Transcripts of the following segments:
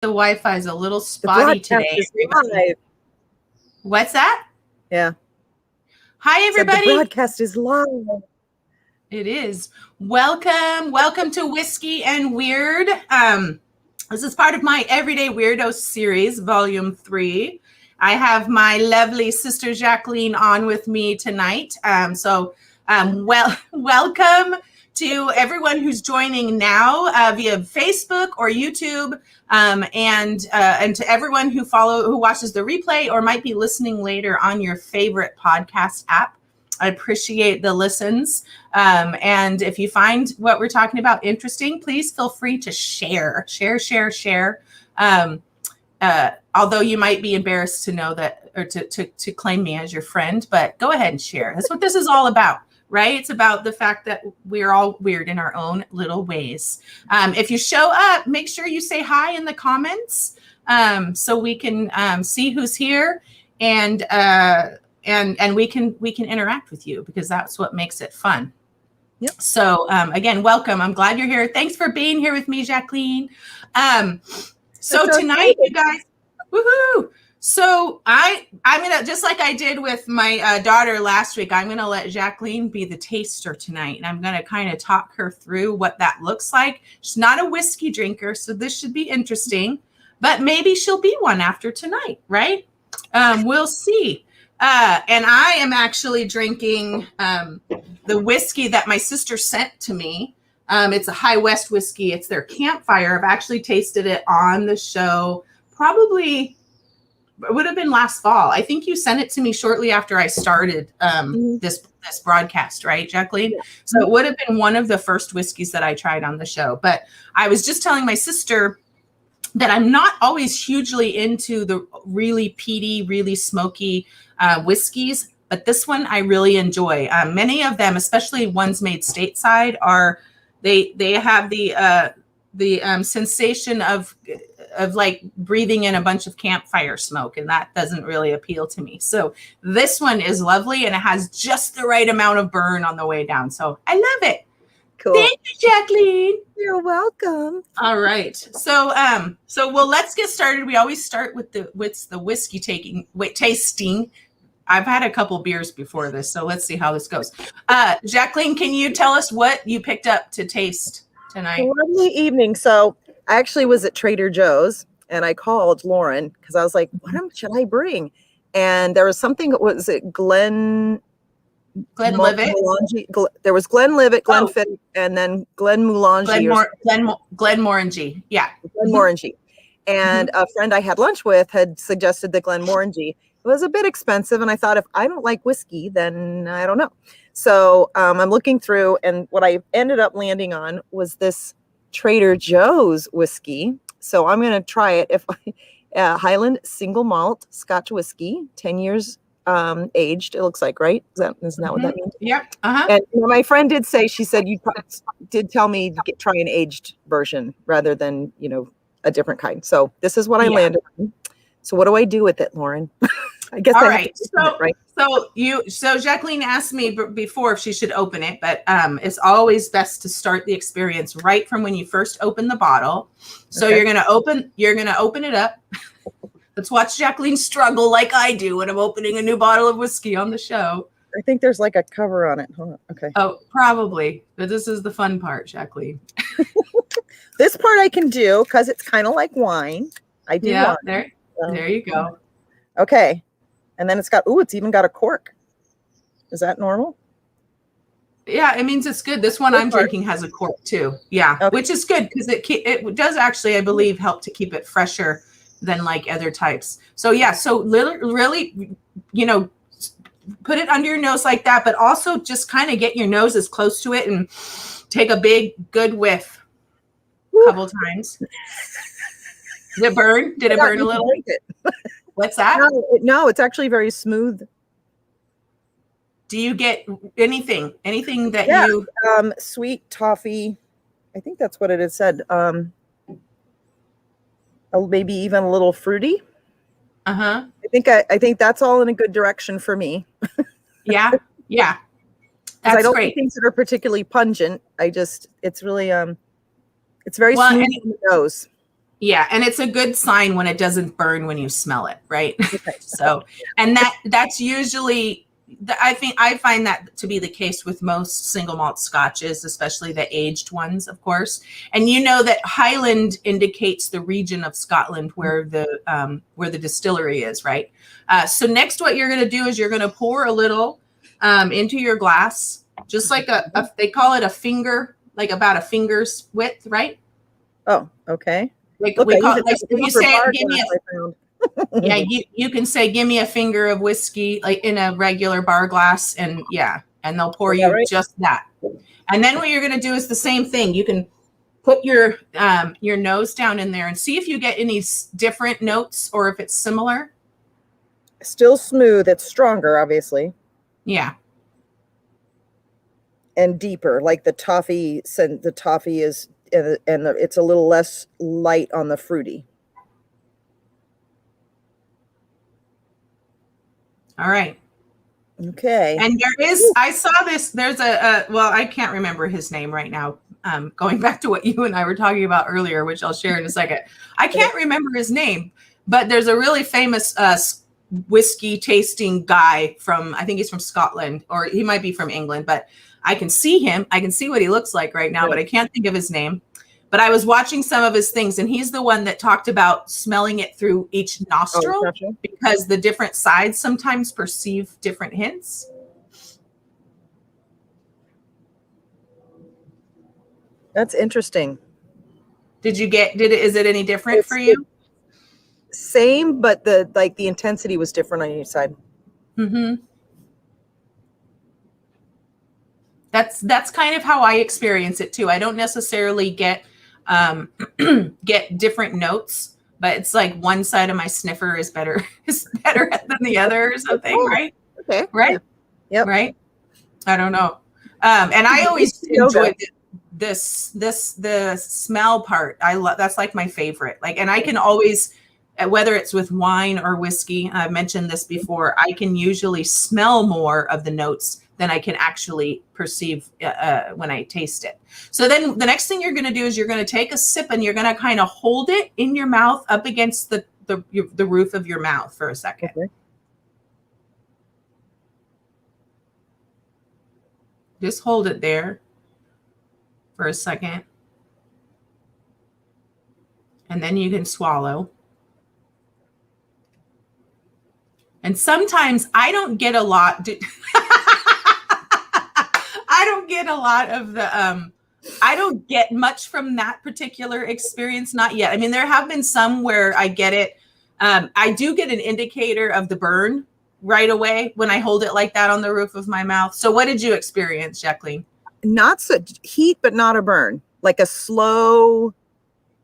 The Wi-Fi is a little spotty today. Live. What's that? Yeah. Hi, everybody. The broadcast is live. It is. Welcome to Whiskey and Weird. This is part of my Everyday Weirdos series, Volume 3. I have my lovely sister Jacqueline on with me tonight. Welcome to everyone who's joining now via Facebook or YouTube, and to everyone who watches the replay or might be listening later on your favorite podcast app. I appreciate the listens. And if you find what we're talking about interesting, please feel free to share. Although you might be embarrassed to know that, or to claim me as your friend, but go ahead and share. That's what this is all about, right? It's about the fact that we're all weird in our own little ways. If you show up, make sure you say hi in the comments, so we can see who's here, and we can interact with you, because that's what makes it fun. Yep. So again, welcome. I'm glad you're here. Thanks for being here with me, Jacqueline. So tonight, you guys, woohoo! So I'm gonna, just like I did with my daughter last week, I'm gonna let Jacqueline be the taster tonight, and I'm gonna kind of talk her through what that looks like. She's not a whiskey drinker, so this should be interesting, but maybe she'll be one after tonight, right? We'll see. And I am actually drinking the whiskey that my sister sent to me. It's a High West whiskey. It's their Campfire. I've actually tasted it on the show. Probably it would have been last fall. I think you sent it to me shortly after I started this broadcast, right, Jacqueline? Yeah. So it would have been one of the first whiskeys that I tried on the show. But I was just telling my sister that I'm not always hugely into the really peaty, really smoky whiskeys, but this one I really enjoy. Many of them, especially ones made stateside, they have the sensation of like breathing in a bunch of campfire smoke, and that doesn't really appeal to me. So this one is lovely, and it has just the right amount of burn on the way down. So I love it. Cool. Thank you, Jacqueline. You're welcome. All right. So let's get started. We always start with the whiskey tasting. I've had a couple beers before this, so let's see how this goes. Jacqueline, can you tell us what you picked up to taste tonight? Lovely evening. So I actually was at Trader Joe's, and I called Lauren because I was like, what should I bring? And there was something, was it Glenlivet? There was Glenlivet, Glenfiddich, and then Glenmorangie. Glenmorangie, yeah. Glenmorangie. And a friend I had lunch with had suggested the Glenmorangie. It was a bit expensive, and I thought, if I don't like whiskey, then I don't know. So I'm looking through, and what I ended up landing on was this Trader Joe's whiskey. So I'm going to try it. Highland single malt Scotch whiskey, 10 years aged, it looks like, right? Isn't that what that means? Yeah. Uh-huh. And my friend did say, she said, you did tell me to try an aged version rather than, a different kind. So this is what I landed on. So what do I do with it, Lauren? I guess. All right. So Jacqueline asked me before if she should open it, but it's always best to start the experience right from when you first open the bottle. So okay. You're gonna open it up. Let's watch Jacqueline struggle like I do when I'm opening a new bottle of whiskey on the show. I think there's like a cover on it. Hold on. Okay. Oh, probably. But this is the fun part, Jacqueline. This part I can do because it's kind of like wine. I do. Yeah, wine. There you go. Okay. And then it's even got a cork. Is that normal? Yeah, it means it's good. This one I'm drinking has a cork too. Yeah, okay. Which is good because it does actually, I believe, help to keep it fresher than like other types. So yeah, so really, put it under your nose like that, but also just kind of get your nose as close to it and take a big, good whiff a couple times. Did it burn? Did it burn a little? What's that? No, it's actually very smooth. Do you get anything that you? Sweet toffee. I think that's what it had said. Maybe even a little fruity. Uh-huh. I think that's all in a good direction for me. Yeah. That's I don't great. Like things that are particularly pungent. It's really it's very smooth in the nose. Yeah, and it's a good sign when it doesn't burn when you smell it, right? Okay. So, and that's usually, I find that to be the case with most single malt scotches, especially the aged ones, of course. And you know that Highland indicates the region of Scotland where the distillery is, right? So next, what you're going to do is you're going to pour a little into your glass, just like they call it a finger, like about a finger's width, right? Oh, okay. Like Look, we call I it, like use you a silver say, bar give me glass I found. yeah, you can say, give me a finger of whiskey, like in a regular bar glass, and and they'll pour Is that you right? just that. And then what you're going to do is the same thing. You can put your nose down in there and see if you get any different notes or if it's similar. Still smooth. It's stronger, obviously. Yeah. And deeper, like the toffee. The toffee is, it's a little less light on the fruity. All right. Okay. And I saw this, there's well, I can't remember his name right now. Going back to what you and I were talking about earlier, which I'll share in a second. I can't remember his name, but there's a really famous whiskey tasting guy I think he's from Scotland, or he might be from England, but I can see him. I can see what he looks like right now, but I can't think of his name. But I was watching some of his things, and he's the one that talked about smelling it through each nostril because the different sides sometimes perceive different hints. That's interesting. Is it any different for you? Same, but the intensity was different on each side. Mm-hmm. That's kind of how I experience it too. I don't necessarily get different notes, but it's like one side of my sniffer is better than the other or something, right? Okay. Right? Yeah. Yep. Right? I don't know. And I always enjoy the smell part. That's like my favorite. And I can always, whether it's with wine or whiskey, I've mentioned this before, I can usually smell more of the notes than I can actually perceive when I taste it. So then the next thing you're going to do is you're going to take a sip and you're going to kind of hold it in your mouth up against the roof of your mouth for a second. Okay. Just hold it there for a second. And then you can swallow. And sometimes I don't get a lot. I don't get a lot of I don't get much from that particular experience. Not yet. I mean, there have been some where I get it. I do get an indicator of the burn right away when I hold it like that on the roof of my mouth. So what did you experience, Jacqueline? Not so heat, but not a burn, like a slow.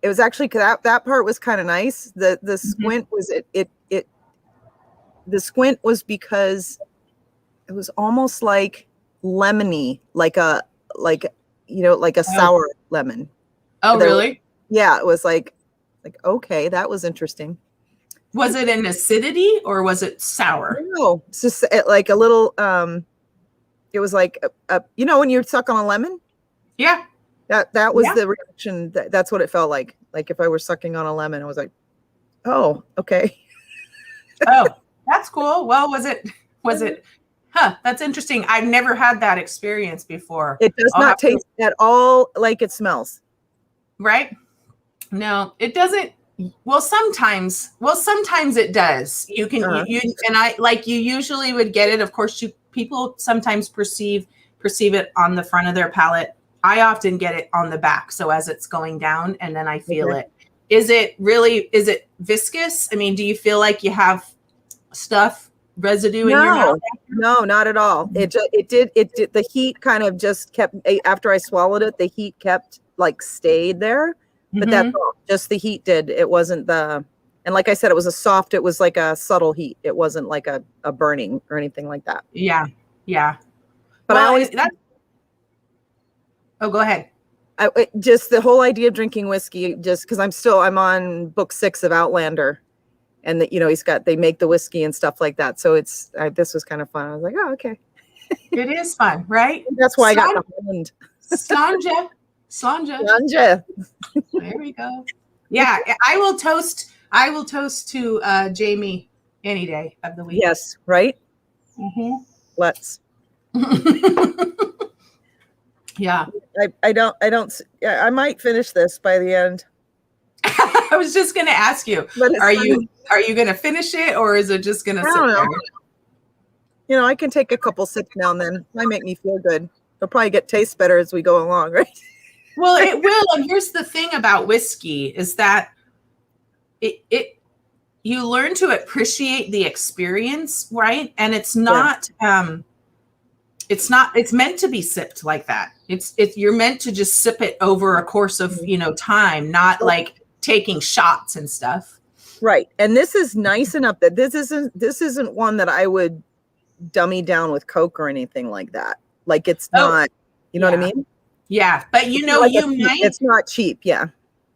It was actually that part was kind of nice. The squint was the squint was because it was almost like lemony, like a sour lemon. Oh, really? Yeah, it was like okay, that was interesting. Was it an acidity or was it sour? No, it's just like a little. It was like when you suck on a lemon. Yeah. That was the reaction. That's what it felt like. Like if I were sucking on a lemon, I was like, oh, okay. Oh, that's cool. Well, was it? Huh, that's interesting. I've never had that experience before. It does not taste at all like it smells. Right? No, it doesn't. Well, sometimes it does. You can you usually would get it. Of course, people sometimes perceive it on the front of their palate. I often get it on the back. So as it's going down and then I feel it. Is it viscous? I mean, do you feel like you have residue in your mouth? No, not at all. It did. The heat kind of just kept, after I swallowed it, the heat kept stayed there, but that's all. Just the heat did. It wasn't and like I said, it was like a subtle heat. It wasn't like a burning or anything like that. Yeah. Yeah. But oh, go ahead. Just the whole idea of drinking whiskey, just because I'm on book 6 of Outlander. And that, they make the whiskey and stuff like that. So this was kind of fun. I was like, oh, okay. It is fun, right? That's why I got the Holland. Slanja. Slanja. There we go. Yeah, I will toast to Jamie any day of the week. Yes, right? Mm-hmm. Let's. Yeah. I might finish this by the end. I was just going to ask you, are you going to finish it, or is it just going to sit there? You know, I can take a couple sips now and then. It might make me feel good. It'll probably taste better as we go along, right? Well, it will. And here's the thing about whiskey is that you learn to appreciate the experience, right? And it's not it's meant to be sipped like that. You're meant to just sip it over a course of, time, not like taking shots and stuff. Right. And this is nice enough that this isn't one that I would dummy down with Coke or anything like that. Like it's not, you know what I mean? Yeah. But it's not cheap. Yeah.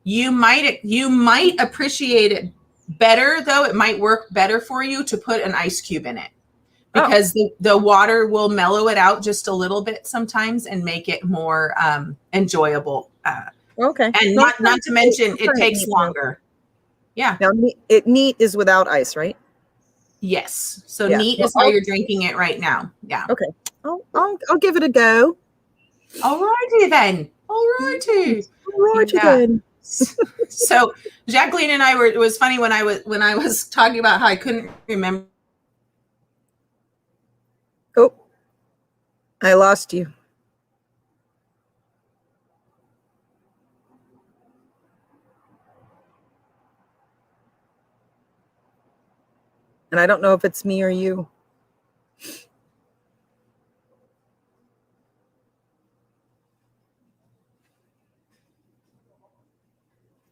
You might appreciate it better, though. It might work better for you to put an ice cube in it, because the water will mellow it out just a little bit sometimes and make it more enjoyable. Okay. And not to mention it takes longer. Yeah. Now, neat is without ice, right? Yes. So neat is how you're drinking it right now. Yeah. Okay. I'll give it a go. All righty then. All righty. Then. So Jacqueline and it was funny when I was talking about how I couldn't remember. Oh, I lost you. And I don't know if it's me or you.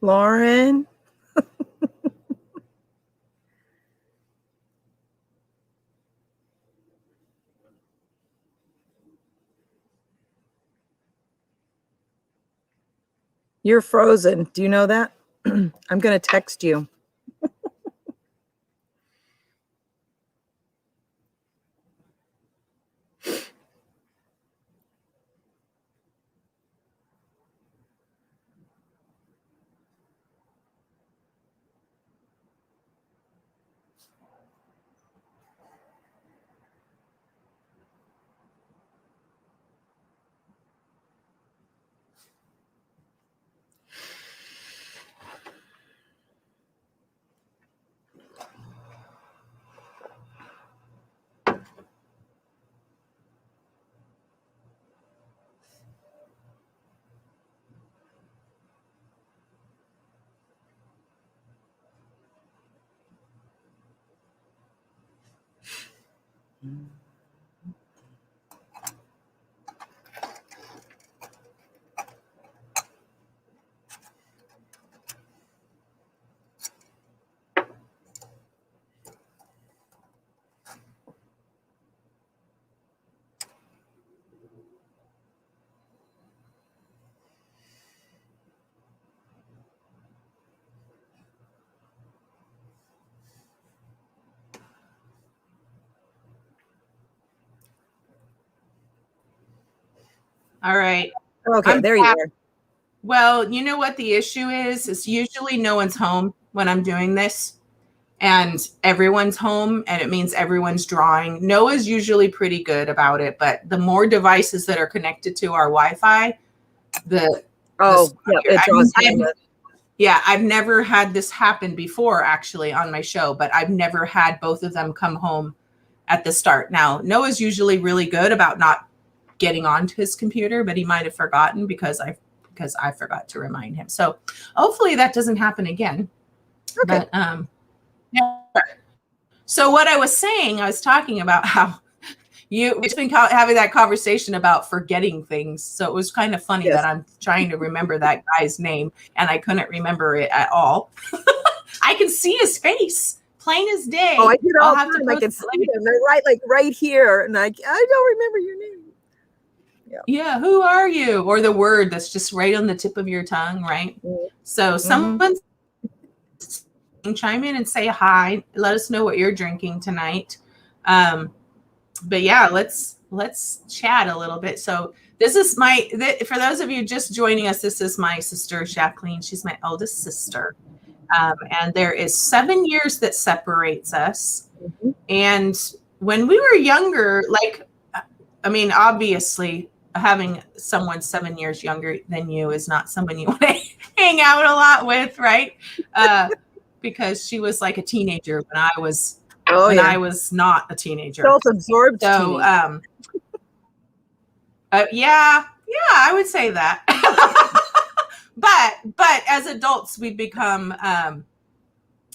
Lauren. You're frozen. Do you know that? I'm going to text you. All right. Okay, there you are. Well, you know what the issue is? It's usually no one's home when I'm doing this, and everyone's home, and it means everyone's drawing. Noah's usually pretty good about it, but the more devices that are connected to our Wi-Fi, I've never had this happen before, actually, on my show, but I've never had both of them come home at the start. Now, Noah's usually really good about not getting onto his computer, but he might have forgotten because I forgot to remind him. So hopefully that doesn't happen again. Okay. But yeah. So what I was talking about how it's been having that conversation about forgetting things. So it was kind of funny that I'm trying to remember that guy's name and I couldn't remember it at all. I can see his face, plain as day. Oh, I do all the time. I can see them. They're right here, and I don't remember your name. Yeah, who are you? Or the word that's just right on the tip of your tongue, right? Mm-hmm. So someone chime in and say hi. Let us know what you're drinking tonight. But yeah, let's chat a little bit. So This is for those of you just joining us, this is my sister, Jacqueline. She's my eldest sister. And there is 7 years that separates us. Mm-hmm. And when we were younger, obviously having someone 7 years younger than you is not someone you want to hang out a lot with, right? Because she was like a teenager when I was I was not a teenager. Self-absorbed. So yeah, I would say that. but as adults, we've become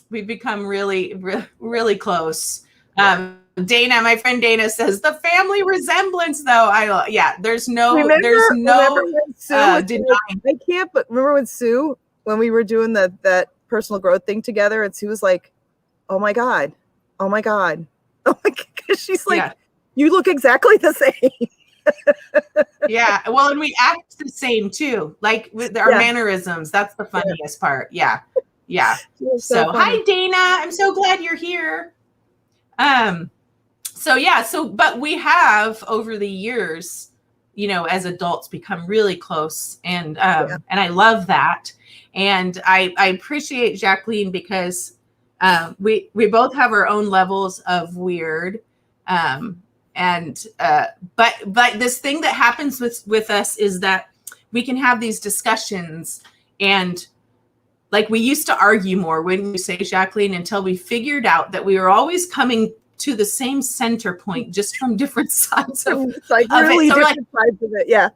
really, really close. Dana, my friend Dana says the family resemblance, though. There's no denying. I can't, but remember when Sue, when we were doing that personal growth thing together, and Sue was like, oh my God. She's like, you look exactly the same. Yeah. Well, and we act the same too, like with our mannerisms. That's the funniest part. Yeah. So hi, Dana. I'm so glad you're here. But we have over the years, as adults become really close, and I love that. And I appreciate Jacqueline because we both have our own levels of weird. But this thing that happens with us is that we can have these discussions, and like we used to argue more, wouldn't you say, Jacqueline, until we figured out that we were always coming to the same center point, just from different sides of it. So different sides of it. Yeah.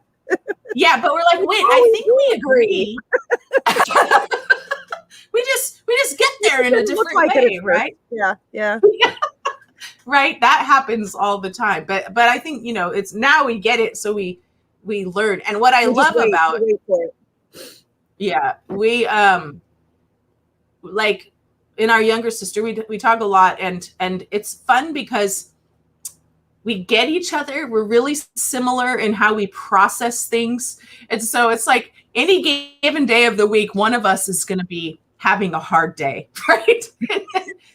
Yeah, but we're like, wait, I think we agree. we just get there in a different way, right? Yeah. Right. That happens all the time. But I think, it's now we get it. So we learn. And what I love about we like in our younger sister, we talk a lot, and it's fun because we get each other. We're really similar in how we process things. And so it's like any given day of the week, one of us is going to be having a hard day, right?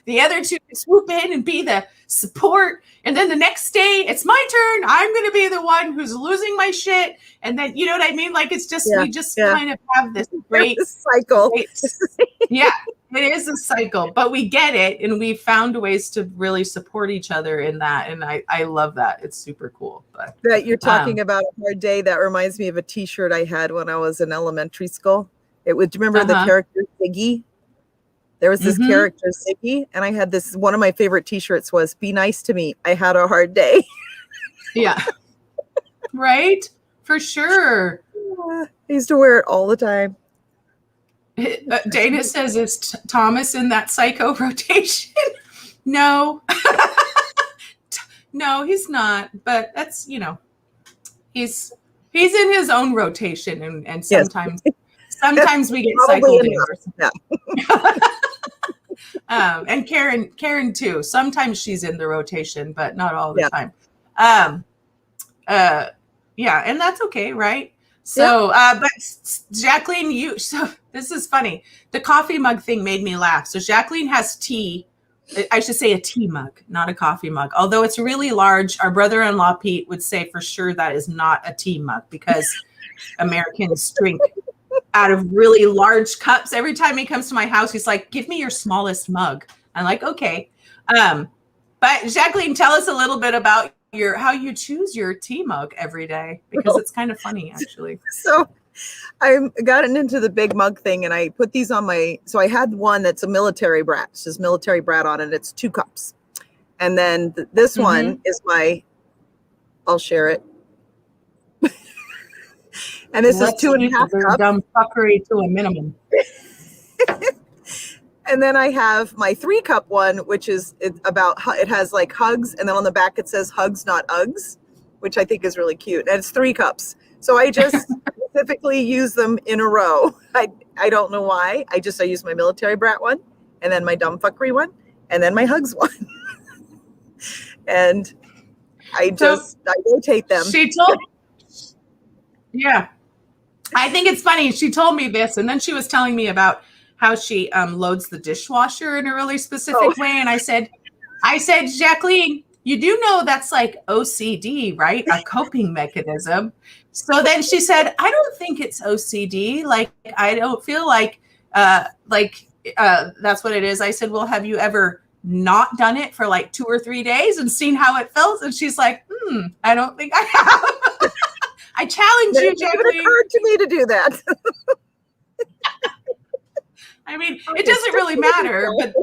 The other two swoop in and be the support. And then the next day, it's my turn. I'm going to be the one who's losing my shit. And then, you know what I mean? Like, it's just, we just kind of have this great cycle. It is a cycle, but we get it. And we found ways to really support each other in that. And I love that. It's super cool. But that you're talking about a hard day. That reminds me of a t-shirt I had when I was in elementary school. It would, remember the character Ziggy? There was this character Ziggy, and I had this, one of my favorite t-shirts was, be nice to me, I had a hard day. Yeah. Right? For sure. I used to wear it all the time. Dana says, is Thomas in that psycho rotation? No. No, he's not. But that's, he's in his own rotation, and sometimes sometimes we get cycled in. And Karen too. Sometimes she's in the rotation, but not all the time. And that's okay, right? So, but Jacqueline, so this is funny. The coffee mug thing made me laugh. So Jacqueline has tea. I should say a tea mug, not a coffee mug. Although it's really large, our brother-in-law Pete would say for sure that is not a tea mug, because Americans drink out of really large cups. Every time he comes to my house, he's like, give me your smallest mug. I'm like, okay. But Jacqueline, tell us a little bit about how you choose your tea mug every day, because it's kind of funny, actually. So I've gotten into the big mug thing, and I put these on so I had one that's a military brat. It says military brat on it. It's 2 cups. And then this one is I'll share it. And this is 2.5 cups. Dumb fuckery to a minimum. And then I have my 3-cup one, which is it has like hugs, and then on the back it says hugs, not Uggs, which I think is really cute. And it's 3 cups. So I just specifically use them in a row. I don't know why. I use my military brat one, and then my dumb fuckery one, and then my hugs one. And I rotate them. I think it's funny. She told me this, and then she was telling me about how she loads the dishwasher in a really specific way. And I said, Jacqueline, you do know that's like OCD, right? A coping mechanism. So then she said, I don't think it's OCD. Like, I don't feel that's what it is. I said, well, have you ever not done it for like 2 or 3 days and seen how it feels? And she's like, I don't think I have. I challenge you, Jacqueline. It occurred to me to do that. I mean, it doesn't really matter, but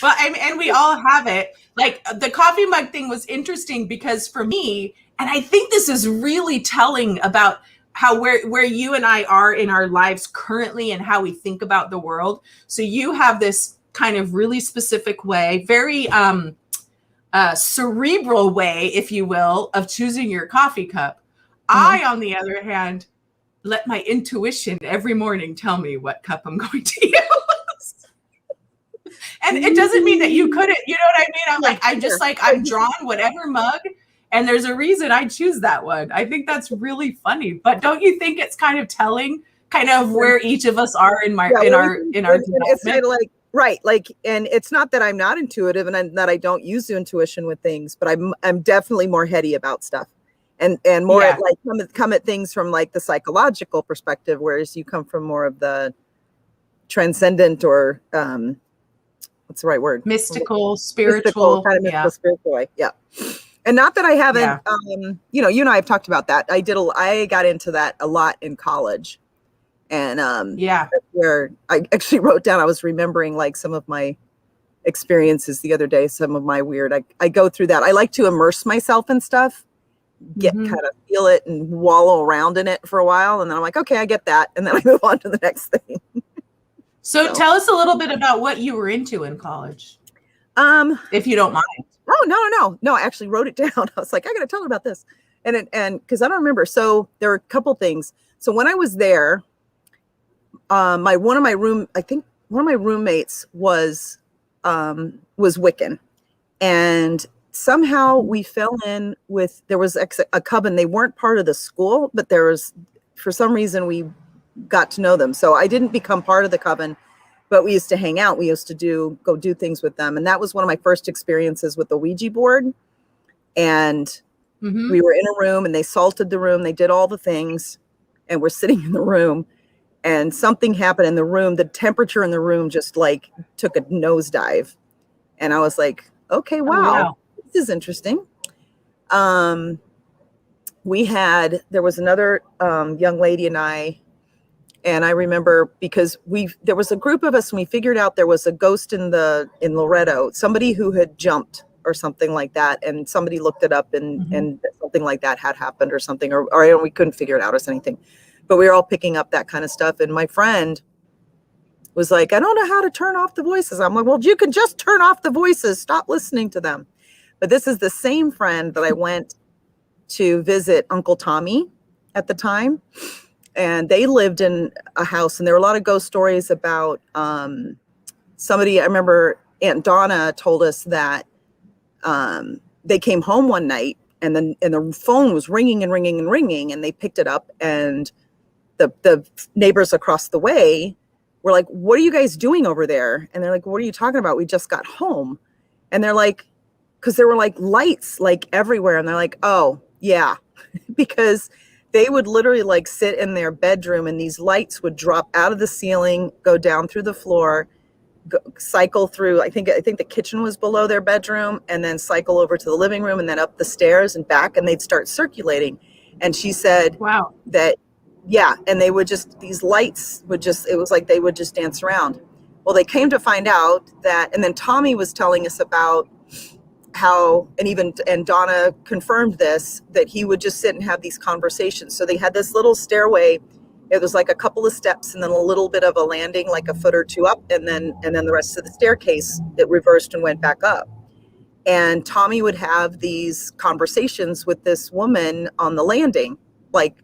well, and we all have it. Like the coffee mug thing was interesting because for me, and I think this is really telling about how where you and I are in our lives currently and how we think about the world. So you have this kind of really specific way, very cerebral way, if you will, of choosing your coffee cup. I, on the other hand, let my intuition every morning tell me what cup I'm going to use. And it doesn't mean that you couldn't, you know what I mean? I'm drawn whatever mug, and there's a reason I choose that one. I think that's really funny. But don't you think it's kind of telling kind of where each of us are in our development? It's kind of like, right. Like, and it's not that I'm not intuitive and that I don't use intuition with things, but I'm definitely more heady about stuff. And more come at things from like the psychological perspective, whereas you come from more of the transcendent or what's the right word? Mystical, spiritual, kind of mystical, spiritual way. Yeah. And not that I haven't, you and I have talked about that. I got into that a lot in college. And where I actually wrote down, I was remembering like some of my experiences the other day, some of my weird, I go through that. I like to immerse myself in stuff, kind of feel it and wallow around in it for a while. And then I'm like, okay, I get that. And then I move on to the next thing. So tell us a little bit about what you were into in college, if you don't mind. Oh, no. I actually wrote it down. I was like, I got to tell her about this. And because I don't remember. So there were a couple things. So when I was there, one of my roommates was Wiccan, and somehow we fell in with, there was a coven. They weren't part of the school, but for some reason we got to know them. So I didn't become part of the coven, but we used to hang out. We used to go do things with them. And that was one of my first experiences with the Ouija board. And we were in a room and they salted the room. They did all the things and we're sitting in the room and something happened in the room. The temperature in the room just like took a nosedive. And I was like, okay, wow. This is interesting. There was another young lady and I remember because there was a group of us and we figured out there was a ghost in Loretto, somebody who had jumped or something like that. And somebody looked it up and something like that had happened or something, or we couldn't figure it out or anything, but we were all picking up that kind of stuff. And my friend was like, I don't know how to turn off the voices. I'm like, well, you can just turn off the voices. Stop listening to them. But this is the same friend that I went to visit Uncle Tommy at the time. And they lived in a house, and there were a lot of ghost stories about somebody. I remember Aunt Donna told us that they came home one night, and the phone was ringing and ringing and ringing, and they picked it up, and the neighbors across the way were like, "What are you guys doing over there?" And they're like, "What are you talking about? We just got home." And they're like, because there were like lights like everywhere, and they're like, "Oh yeah," because they would literally like sit in their bedroom and these lights would drop out of the ceiling, go down through the floor, cycle through. I think the kitchen was below their bedroom, and then cycle over to the living room and then up the stairs and back, and they'd start circulating. And she said, wow, that, yeah. And they would these lights would it was like they would just dance around. Well, they came to find out that, and then Tommy was telling us about how, and Donna confirmed this, that he would just sit and have these conversations. So they had this little stairway. It was like a couple of steps and then a little bit of a landing, like a foot or two up. And then the rest of the staircase, it reversed and went back up. And Tommy would have these conversations with this woman on the landing, like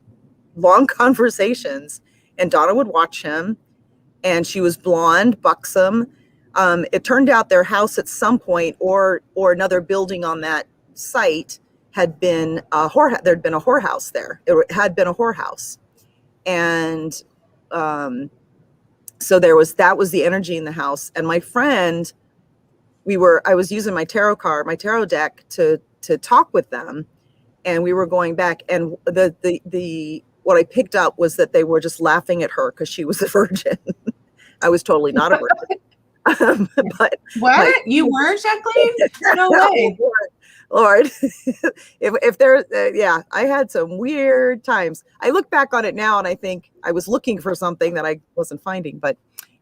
long conversations. And Donna would watch him, and she was blonde, buxom. It turned out their house at some point, or another building on that site, had been there'd been a whorehouse there. It had been a whorehouse, and so that was the energy in the house. And my friend I was using my tarot deck to talk with them, and we were going back, and the what I picked up was that they were just laughing at her because she was a virgin. I was totally not a virgin. But what? You weren't, Jacqueline? No way. Lord, if there, I had some weird times. I look back on it now and I think I was looking for something that I wasn't finding. But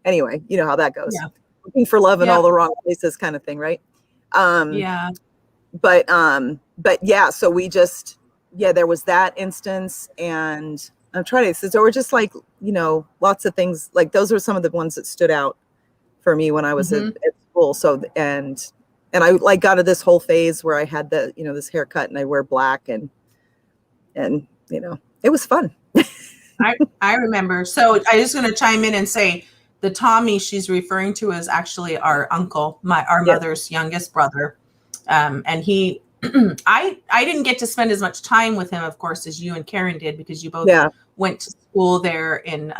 anyway, you know how that goes. Yeah. Looking for love in all the wrong places, kind of thing, right? But yeah. So we just, there was that instance, and I'm trying to. So there were just like, lots of things. Like those were some of the ones that stood out for me when I was at school. So and I like got to this whole phase where I had the, this haircut and I wear black and it was fun. I remember. So I just going to chime in and say the Tommy she's referring to is actually our uncle, our mother's youngest brother. And he, I didn't get to spend as much time with him, of course, as you and Karen did, because you both went to school there in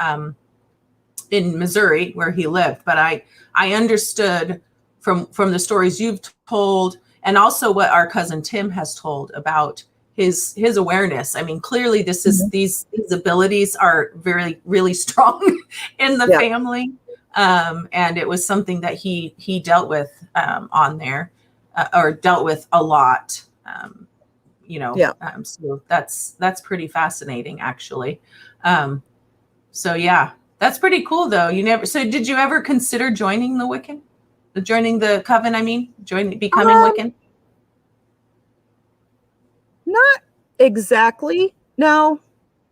Missouri where he lived. But I understood from the stories you've told, and also what our cousin Tim has told about his awareness. I mean, clearly this is these abilities are very, really strong in the family. And it was something that he dealt with on there, or dealt with a lot. So that's pretty fascinating, actually. So yeah, that's pretty cool though. So did you ever consider joining the Wiccan? Joining the coven, becoming Wiccan? Not exactly. No,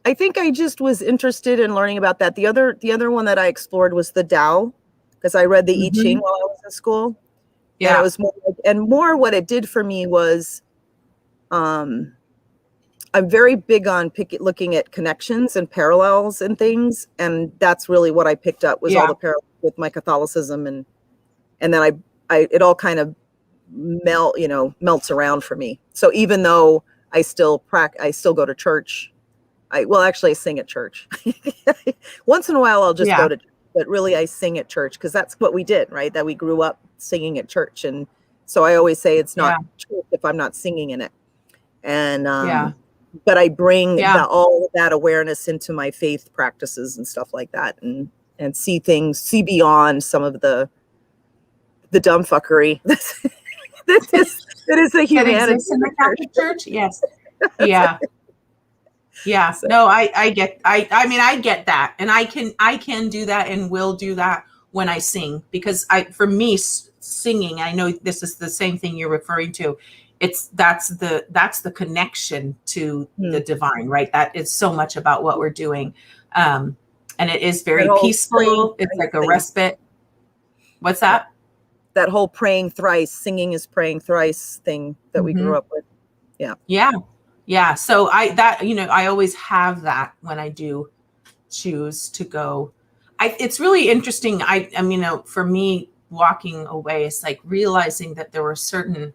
I think I just was interested in learning about that. The other one that I explored was the Tao, because I read the I Ching while I was in school. Yeah, and it was more what it did for me was, I'm very big on looking at connections and parallels and things, and that's really what I picked up was all the parallels with my Catholicism, and then it all kind of melts around for me. So even though I still go to church, I sing at church. Once in a while I'll just go to church, but really I sing at church because that's what we did, right? That we grew up singing at church. And so I always say it's not church if I'm not singing in it. And but I bring all of that awareness into my faith practices and stuff like that, and see beyond some of the dumb fucking that is a humanity in the Catholic Church. Yes. Yeah. Yeah. So. No, I get that. And I can do that and will do that when I sing, because for me, singing, I know this is the same thing you're referring to. That's the connection to the divine, right? That is so much about what we're doing. And it is very peaceful. It's like a respite. What's that? That whole praying thrice, singing is praying thrice thing that we grew up with. Yeah. Yeah. Yeah. So I always have that when I do choose to go. It's really interesting. I mean, for me, walking away, it's like realizing that there were certain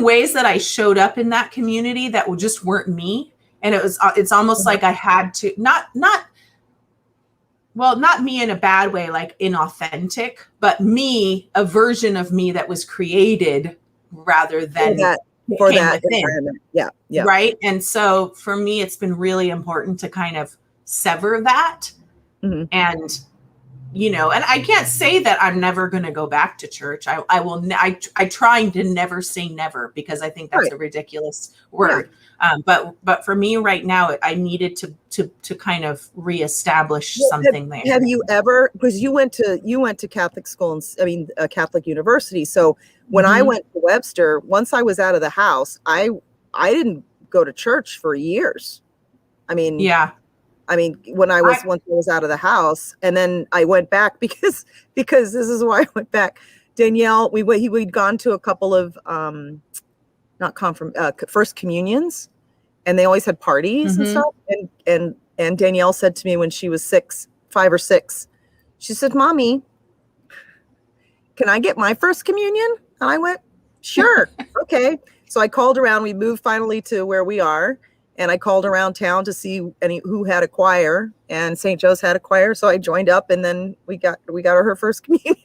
ways that I showed up in that community that just weren't me. And it's almost like I had to, not me in a bad way, like inauthentic, but a version of me that was created rather than for that environment. Yeah. Yeah. Right. And so for me, it's been really important to kind of sever that. And, and I can't say that I'm never going to go back to church. I will. I try to never say never, because I think that's a ridiculous word. Yeah. But for me right now, I needed to kind of reestablish something there. Have you ever, because you went to Catholic school, Catholic university. So when I went to Webster, once I was out of the house, I didn't go to church for years. Once I was out of the house, and then I went back because this is why I went back. Danielle, we'd gone to a couple of first communions, and they always had parties and stuff. And Danielle said to me when she was 5 or 6, she said, "Mommy, can I get my first communion?" And I went, "Sure." Okay. So I called around. We moved finally to where we are. And I called around town to see who had a choir, and St. Joe's had a choir. So I joined up, and then we got her first communion.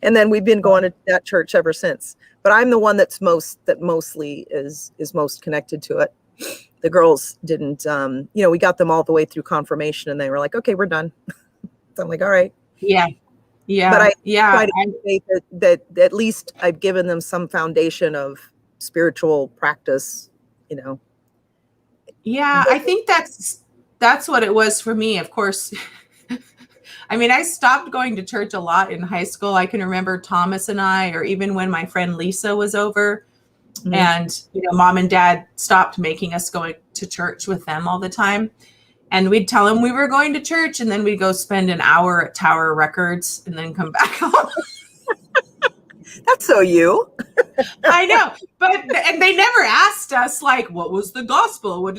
And then we've been going to that church ever since. But I'm the one that mostly is most connected to it. The girls didn't, we got them all the way through confirmation, and they were like, okay, we're done. So I'm like, all right. Yeah. Yeah. But I try to say that at least I've given them some foundation of spiritual practice, Yeah, I think that's what it was for me. Of course, I mean, I stopped going to church a lot in high school. I can remember Thomas and I, or even when my friend Lisa was over, and mom and dad stopped making us go to church with them all the time. And we'd tell them we were going to church, and then we'd go spend an hour at Tower Records and then come back home. That's so you. I know, and they never asked us like, what was the gospel? What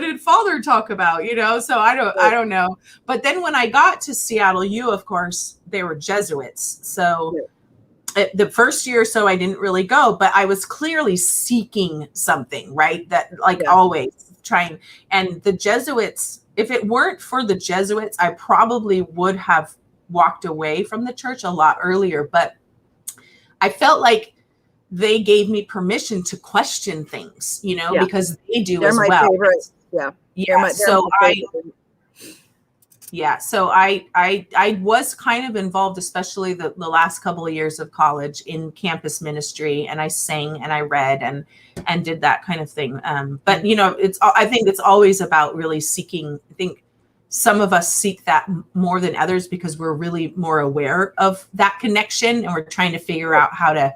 did Father talk about? So I don't know. But then when I got to Seattle U, of course, they were Jesuits. So the first year or so I didn't really go, but I was clearly seeking something, right? That always trying. And the Jesuits, if it weren't for the Jesuits, I probably would have walked away from the church a lot earlier. But I felt like they gave me permission to question things, because they do as well. They're my favorite. Yeah. So I was kind of involved, especially the last couple of years of college, in campus ministry, and I sang and I read and did that kind of thing. But I think it's always about really seeking. I think some of us seek that more than others because we're really more aware of that connection, and we're trying to figure out how to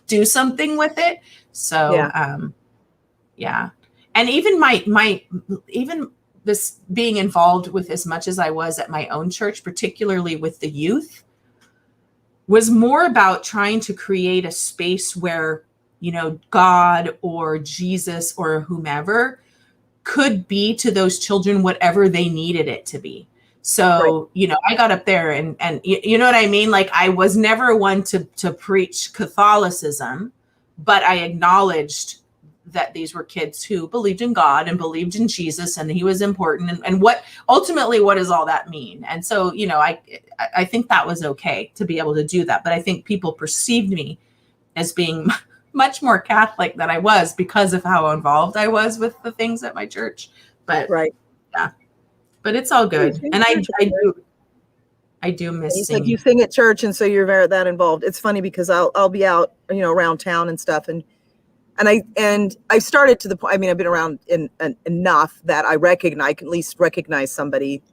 do something with it. So, And even this being involved with as much as I was at my own church, particularly with the youth, was more about trying to create a space where, God or Jesus or whomever could be to those children whatever they needed it to be. So, I got up there and you know what I mean? Like, I was never one to preach Catholicism, but I acknowledged that these were kids who believed in God and believed in Jesus, and he was important. And what does all that mean? And so, I think that was okay to be able to do that. But I think people perceived me as being much more Catholic than I was because of how involved I was with the things at my church. But yeah, but it's all good. And I do miss singing. Like you sing at church, and so you're very that involved. It's funny because I'll be out, around town and stuff, and I started to the point. I mean, I've been around enough that I can at least recognize somebody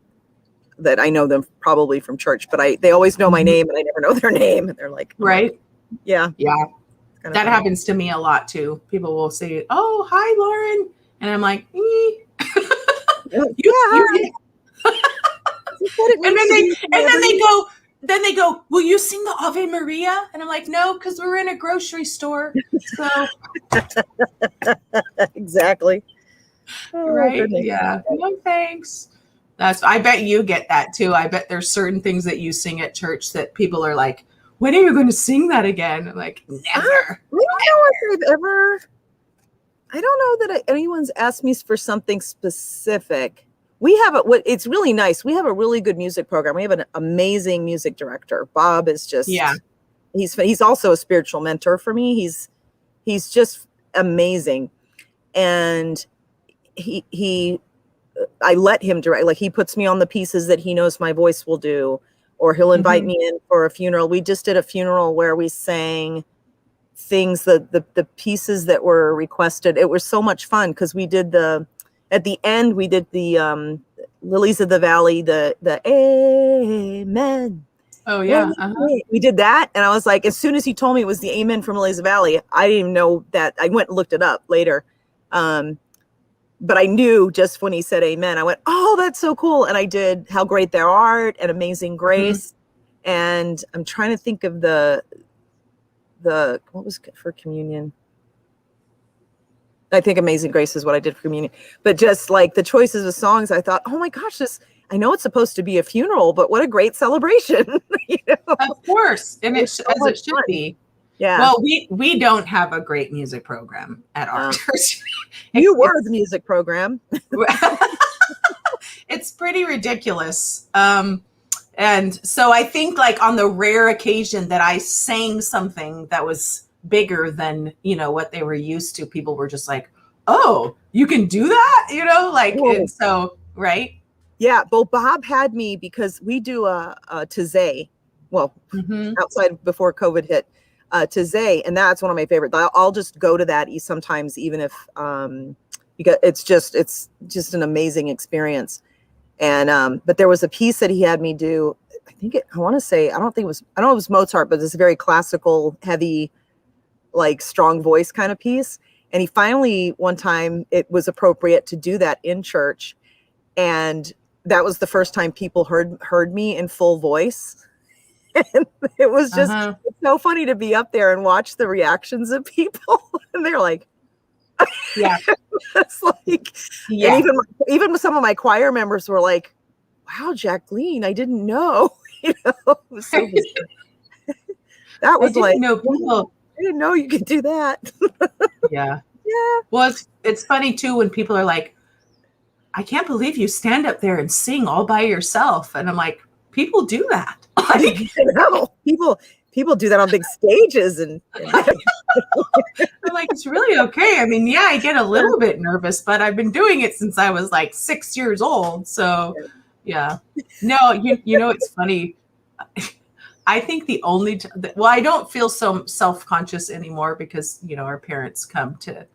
that I know them probably from church, but they always know my name and I never know their name, and they're like, right, yeah. That funny. Happens to me a lot too. People will say, "Oh, hi, Lauren," and I'm like, and then they go, "Will you sing the Ave Maria?" And I'm like, "No, because we're in a grocery store." So exactly. Right. Yeah. No, thanks. I bet you get that too. I bet there's certain things that you sing at church that people are like, when are you going to sing that again? I'm like, never. I don't know that anyone's asked me for something specific. We have it's really nice. We have a really good music program. We have an amazing music director. Bob is just, he's also a spiritual mentor for me. He's just amazing. And I let him direct, like he puts me on the pieces that he knows my voice will do, or he'll invite me in for a funeral. We just did a funeral where we sang things, the pieces that were requested. It was so much fun because we did at the end, we did the Lilies of the Valley, the Amen. Oh yeah. We did that. And I was like, as soon as he told me it was the Amen from Lilies of the Valley, I didn't even know that. I went and looked it up later. But I knew just when he said amen, I went, oh, that's so cool. And I did How Great Thou Art and Amazing Grace. And I'm trying to think of the what was for communion? I think Amazing Grace is what I did for communion. But just like the choices of songs, I thought, oh my gosh, I know it's supposed to be a funeral, but what a great celebration. Of course. And as it should be. Yeah. Well, we don't have a great music program at our church. You were the music program. It's pretty ridiculous. And so I think like on the rare occasion that I sang something that was bigger than, what they were used to, people were just like, oh, you can do that, like, Whoa. and so, right. Yeah. Well, Bob had me because we do a Tizay, well, outside before COVID hit, Tizay, and that's one of my favorites. I'll just go to that sometimes, even if, because it's just an amazing experience. And, but there was a piece that he had me do. I want to say, I don't know if it was Mozart, but it's a very classical, heavy, like strong voice kind of piece. And he finally, one time, it was appropriate to do that in church. And that was the first time people heard me in full voice. And it was just it's so funny to be up there and watch the reactions of people. And they're like, yeah. It's like, yeah. And even some of my choir members were like, wow, Jacqueline, I didn't know. It was so that was like, I didn't know you could do that. Yeah. Yeah. Well, it's funny too when people are like, I can't believe you stand up there and sing all by yourself. And I'm like, people do that. I know. People do that on big stages, and I'm like, it's really okay. I mean, yeah, I get a little bit nervous, but I've been doing it since I was like 6 years old. So yeah. No, it's funny. I think the only I don't feel so self-conscious anymore because, our parents come to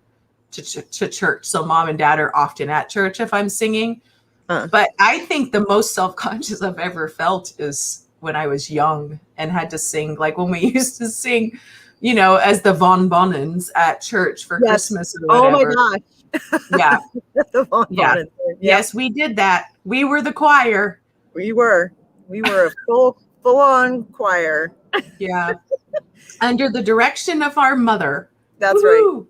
church. So mom and dad are often at church if I'm singing. But I think the most self-conscious I've ever felt is when I was young and had to sing, like when we used to sing, as the Von Bonnens at church for Christmas or whatever. Oh my gosh. Yeah. The Von Bonnens. Yes, we did that. We were the choir. We were a full-on choir. Yeah. Under the direction of our mother. That's Woo-hoo.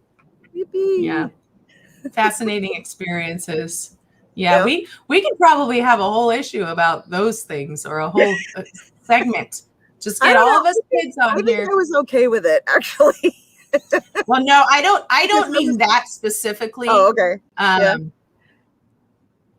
Right. Yippee. Yeah. Fascinating experiences. Yeah, we could probably have a whole issue about those things or a whole segment. Just get all of us kids on here. I think I was okay with it, actually. Well, no, I don't mean that specifically. Oh, okay.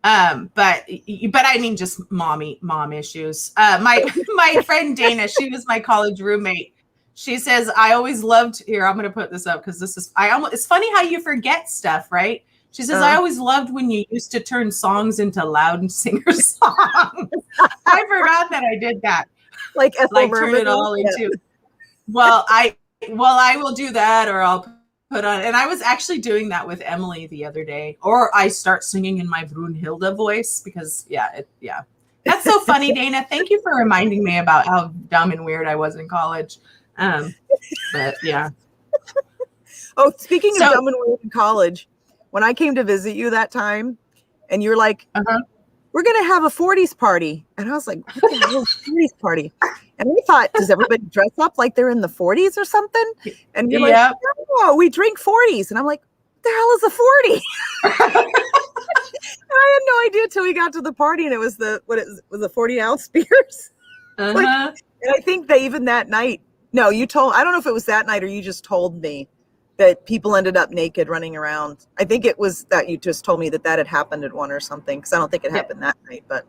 But I mean just mom issues. My friend Dana, she was my college roommate. She says, I always loved here. I'm going to put this up because it's funny how you forget stuff, right? She says, I always loved when you used to turn songs into loud singer songs. I forgot that I did that. Like turn it all into. Well, I will do that, or I'll put on. And I was actually doing that with Emily the other day. Or I start singing in my Brunhilde voice because, That's so funny, Dana. Thank you for reminding me about how dumb and weird I was in college. But yeah. Oh, speaking of dumb and weird in college, when I came to visit you that time, and you were like, we're going to have a 40s party. And I was like, what the hell is a 40s party? And we thought, does everybody dress up like they're in the 40s or something? And you're like, no, we drink 40s. And I'm like, what the hell is a 40? I had no idea till we got to the party, and it was the 40-ounce beers. And I think that even that night, I don't know if it was that night or you just told me that people ended up naked running around. I think it was that you just told me that had happened at one or something, because I don't think it happened that night. But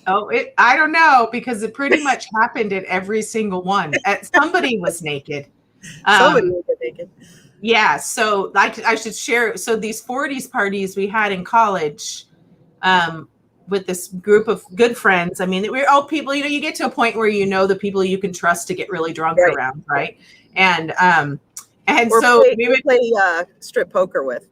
I don't know, because it pretty much happened at every single one. Somebody was naked. Somebody was naked. Yeah, so I should share. So these 40s parties we had in college with this group of good friends. I mean, we're all people, you get to a point where the people you can trust to get really drunk around, right? And so we would play strip poker with.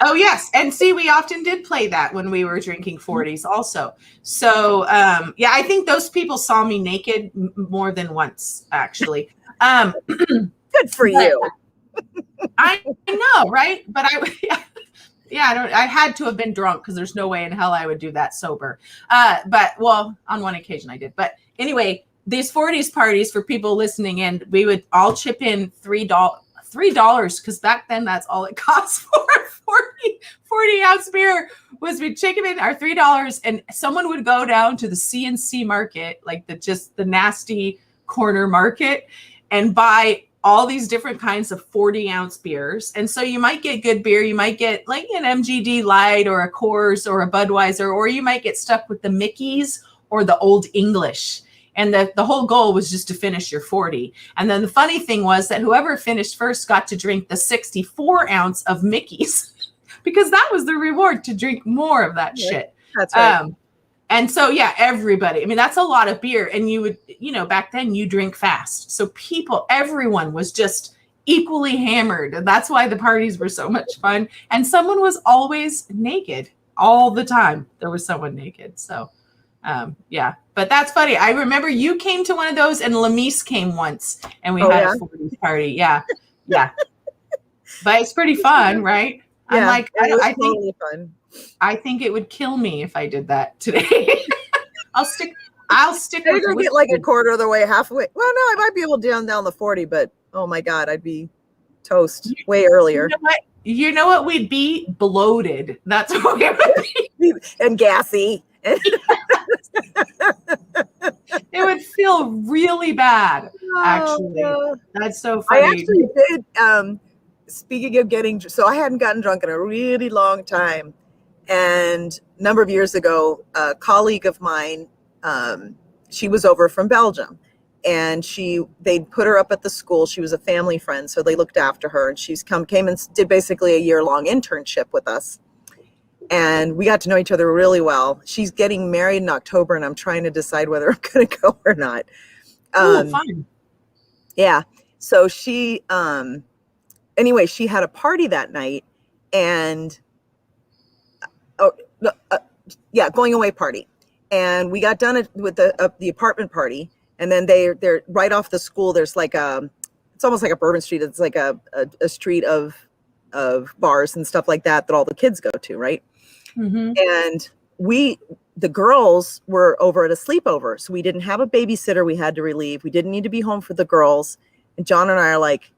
Oh, yes. And see, we often did play that when we were drinking 40s also. So, I think those people saw me naked more than once, actually. Good for you. I know, right? But I had to have been drunk because there's no way in hell I would do that sober. On one occasion I did. But anyway, these 40s parties, for people listening in, we would all chip in $3 because back then that's all it cost for a 40-ounce beer was we'd chip in our $3, and someone would go down to the CNC market, like the nasty corner market, and buy all these different kinds of 40-ounce beers. And so you might get good beer. You might get like an MGD Light or a Coors or a Budweiser, or you might get stuck with the Mickeys or the Old English. And the whole goal was just to finish your 40. And then the funny thing was that whoever finished first got to drink the 64 ounce of Mickey's because that was the reward, to drink more of that shit. That's right. And so, yeah, everybody, I mean, that's a lot of beer. And you would, back then you drink fast. So everyone was just equally hammered. And that's why the parties were so much fun. And someone was always naked all the time. There was someone naked. So, yeah, but that's funny. I remember you came to one of those and Lamise came once and we had a 40s party. Yeah. Yeah. But it's pretty fun, right? Yeah, I'm like, I think totally fun. I think it would kill me if I did that today. I'll stick Maybe go get like a quarter of the way, halfway. Well, no, I might be able to down the 40, but oh my God, I'd be toast way earlier. You know what we'd be? Bloated. That's what we would be. And gassy. It would feel really bad, actually. That's so funny. I actually did, speaking of so I hadn't gotten drunk in a really long time. And a number of years ago, a colleague of mine, she was over from Belgium, and they'd put her up at the school. She was a family friend, so they looked after her, and she's came and did basically a year-long internship with us. And we got to know each other really well. She's getting married in October, and I'm trying to decide whether I'm going to go or not. Fun. Yeah. So anyway, she had a party that night, and going away party. And we got done with the apartment party, and then they're right off the school. There's like it's almost like a Bourbon Street. It's like a street of bars and stuff like that all the kids go to, right? Mm-hmm. And the girls were over at a sleepover, so we didn't have a babysitter we had to relieve. We didn't need to be home for the girls. And John and I are like,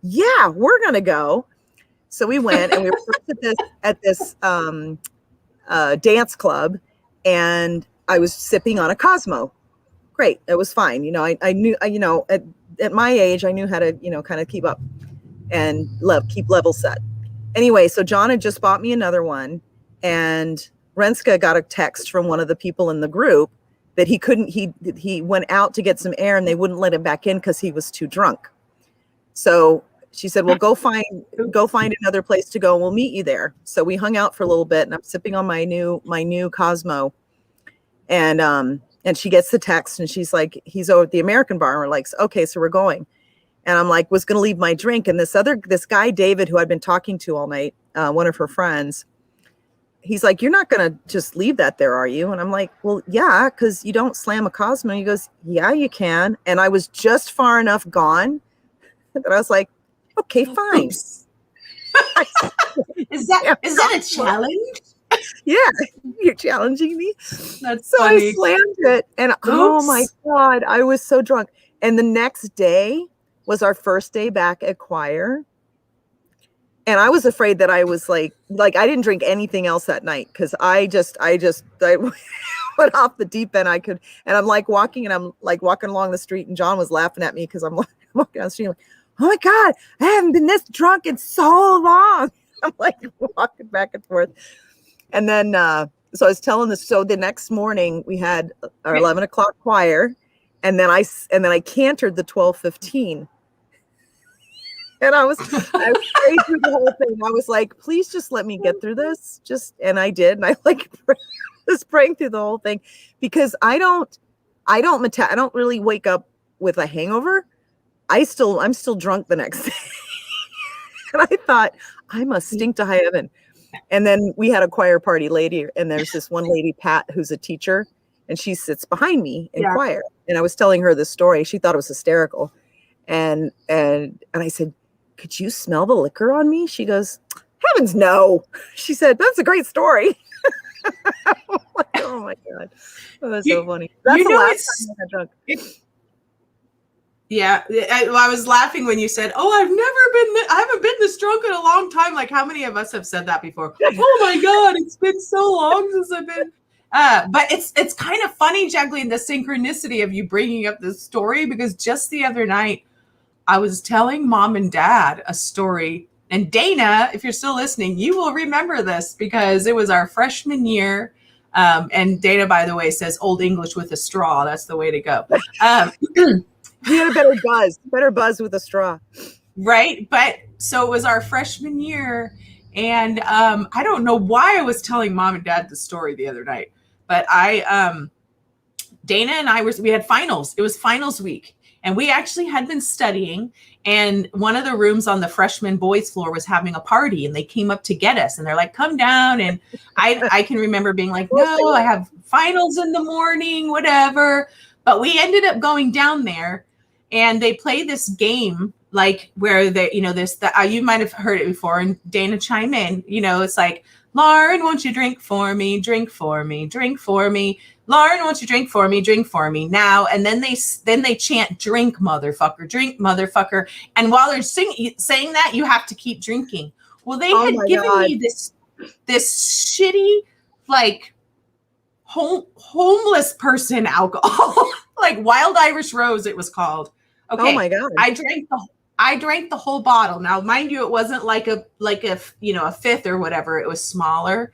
yeah, we're gonna go. So we went, and we were at this dance club, and I was sipping on a Cosmo. Great, it was fine. I knew, at my age, I knew how to, kind of keep up and keep level set. Anyway, so John had just bought me another one, and Renska got a text from one of the people in the group that he couldn't. He went out to get some air, and they wouldn't let him back in because he was too drunk. So she said, well, go find another place to go, and we'll meet you there. So we hung out for a little bit, and I'm sipping on my new Cosmo. And she gets the text, and she's like, he's over at the American bar. And we're like, okay, so we're going. And I'm like, was going to leave my drink. And this guy, David, who I'd been talking to all night, one of her friends, he's like, you're not going to just leave that there, are you? And I'm like, well, yeah, because you don't slam a Cosmo. And he goes, yeah, you can. And I was just far enough gone that I was like, okay, fine. Is that a challenge? Yeah, you're challenging me. That's so funny. I slammed it, and oh my God, I was so drunk. And the next day was our first day back at choir, and I was afraid that I was like I didn't drink anything else that night because I went off the deep end. And I'm like walking along the street, and John was laughing at me because I'm walking down the street, like, oh my God, I haven't been this drunk in so long. I'm like walking back and forth. And then, so I was telling this. So the next morning we had our 11 o'clock choir, and then I cantered the 12:15. And I prayed through the whole thing. I was like, please just let me get through this. And I did. And I was praying through the whole thing because I don't really wake up with a hangover. I'm still drunk the next day. And I thought, I must stink to high heaven. And then we had a choir party later, and there's this one lady, Pat, who's a teacher, and she sits behind me in choir. And I was telling her this story. She thought it was hysterical. And I said, could you smell the liquor on me? She goes, heavens no. She said, that's a great story. Oh my God. That was so funny. That's the last time I got drunk. Yeah, I was laughing when you said, "Oh, I haven't been this drunk in a long time." Like, how many of us have said that before? Oh my God, it's been so long since I've been. But it's kind of funny, Jacqueline, the synchronicity of you bringing up this story, because just the other night, I was telling Mom and Dad a story, and Dana, if you're still listening, you will remember this because it was our freshman year. And Dana, by the way, says Old English with a straw. That's the way to go. You had a better buzz with a straw. Right. But so it was our freshman year. And I don't know why I was telling mom and dad the story the other night, but Dana and we had finals. It was finals week. And we actually had been studying, and one of the rooms on the freshman boys floor was having a party, and they came up to get us, and they're like, come down. And I can remember being like, no, I have finals in the morning, whatever. But we ended up going down there, and they play this game, like where they, you might have heard it before, and Dana chime in, it's like, Lauren, won't you drink for me, drink for me, drink for me. Lauren, won't you drink for me now? And then they chant, drink, motherfucker. And while they're saying that, you have to keep drinking. Well, they had given me this shitty, like, homeless person alcohol, like Wild Irish Rose, it was called. Okay. Oh my God. I drank the whole bottle. Now, mind you, it wasn't like a fifth or whatever. It was smaller.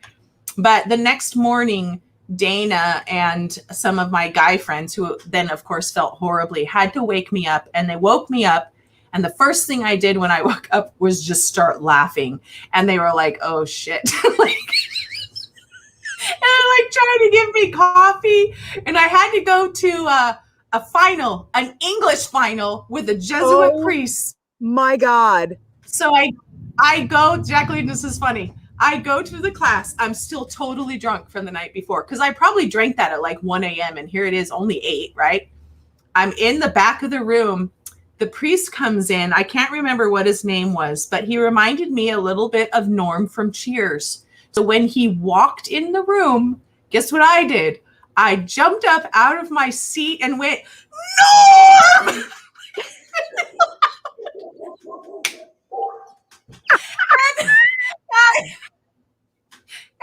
But the next morning, Dana and some of my guy friends, who then, of course, felt horribly, had to wake me up. And they woke me up. And the first thing I did when I woke up was just start laughing. And they were like, oh, shit. And they're like trying to give me coffee. And I had to go to an English final with a Jesuit priest. My God. So I go, Jacqueline, this is funny. I go to the class. I'm still totally drunk from the night before, because I probably drank that at like 1 a.m. and here it is only 8, right? I'm in the back of the room. The priest comes in. I can't remember what his name was, but he reminded me a little bit of Norm from Cheers. So when he walked in the room, guess what I did? I jumped up out of my seat and went, Norm!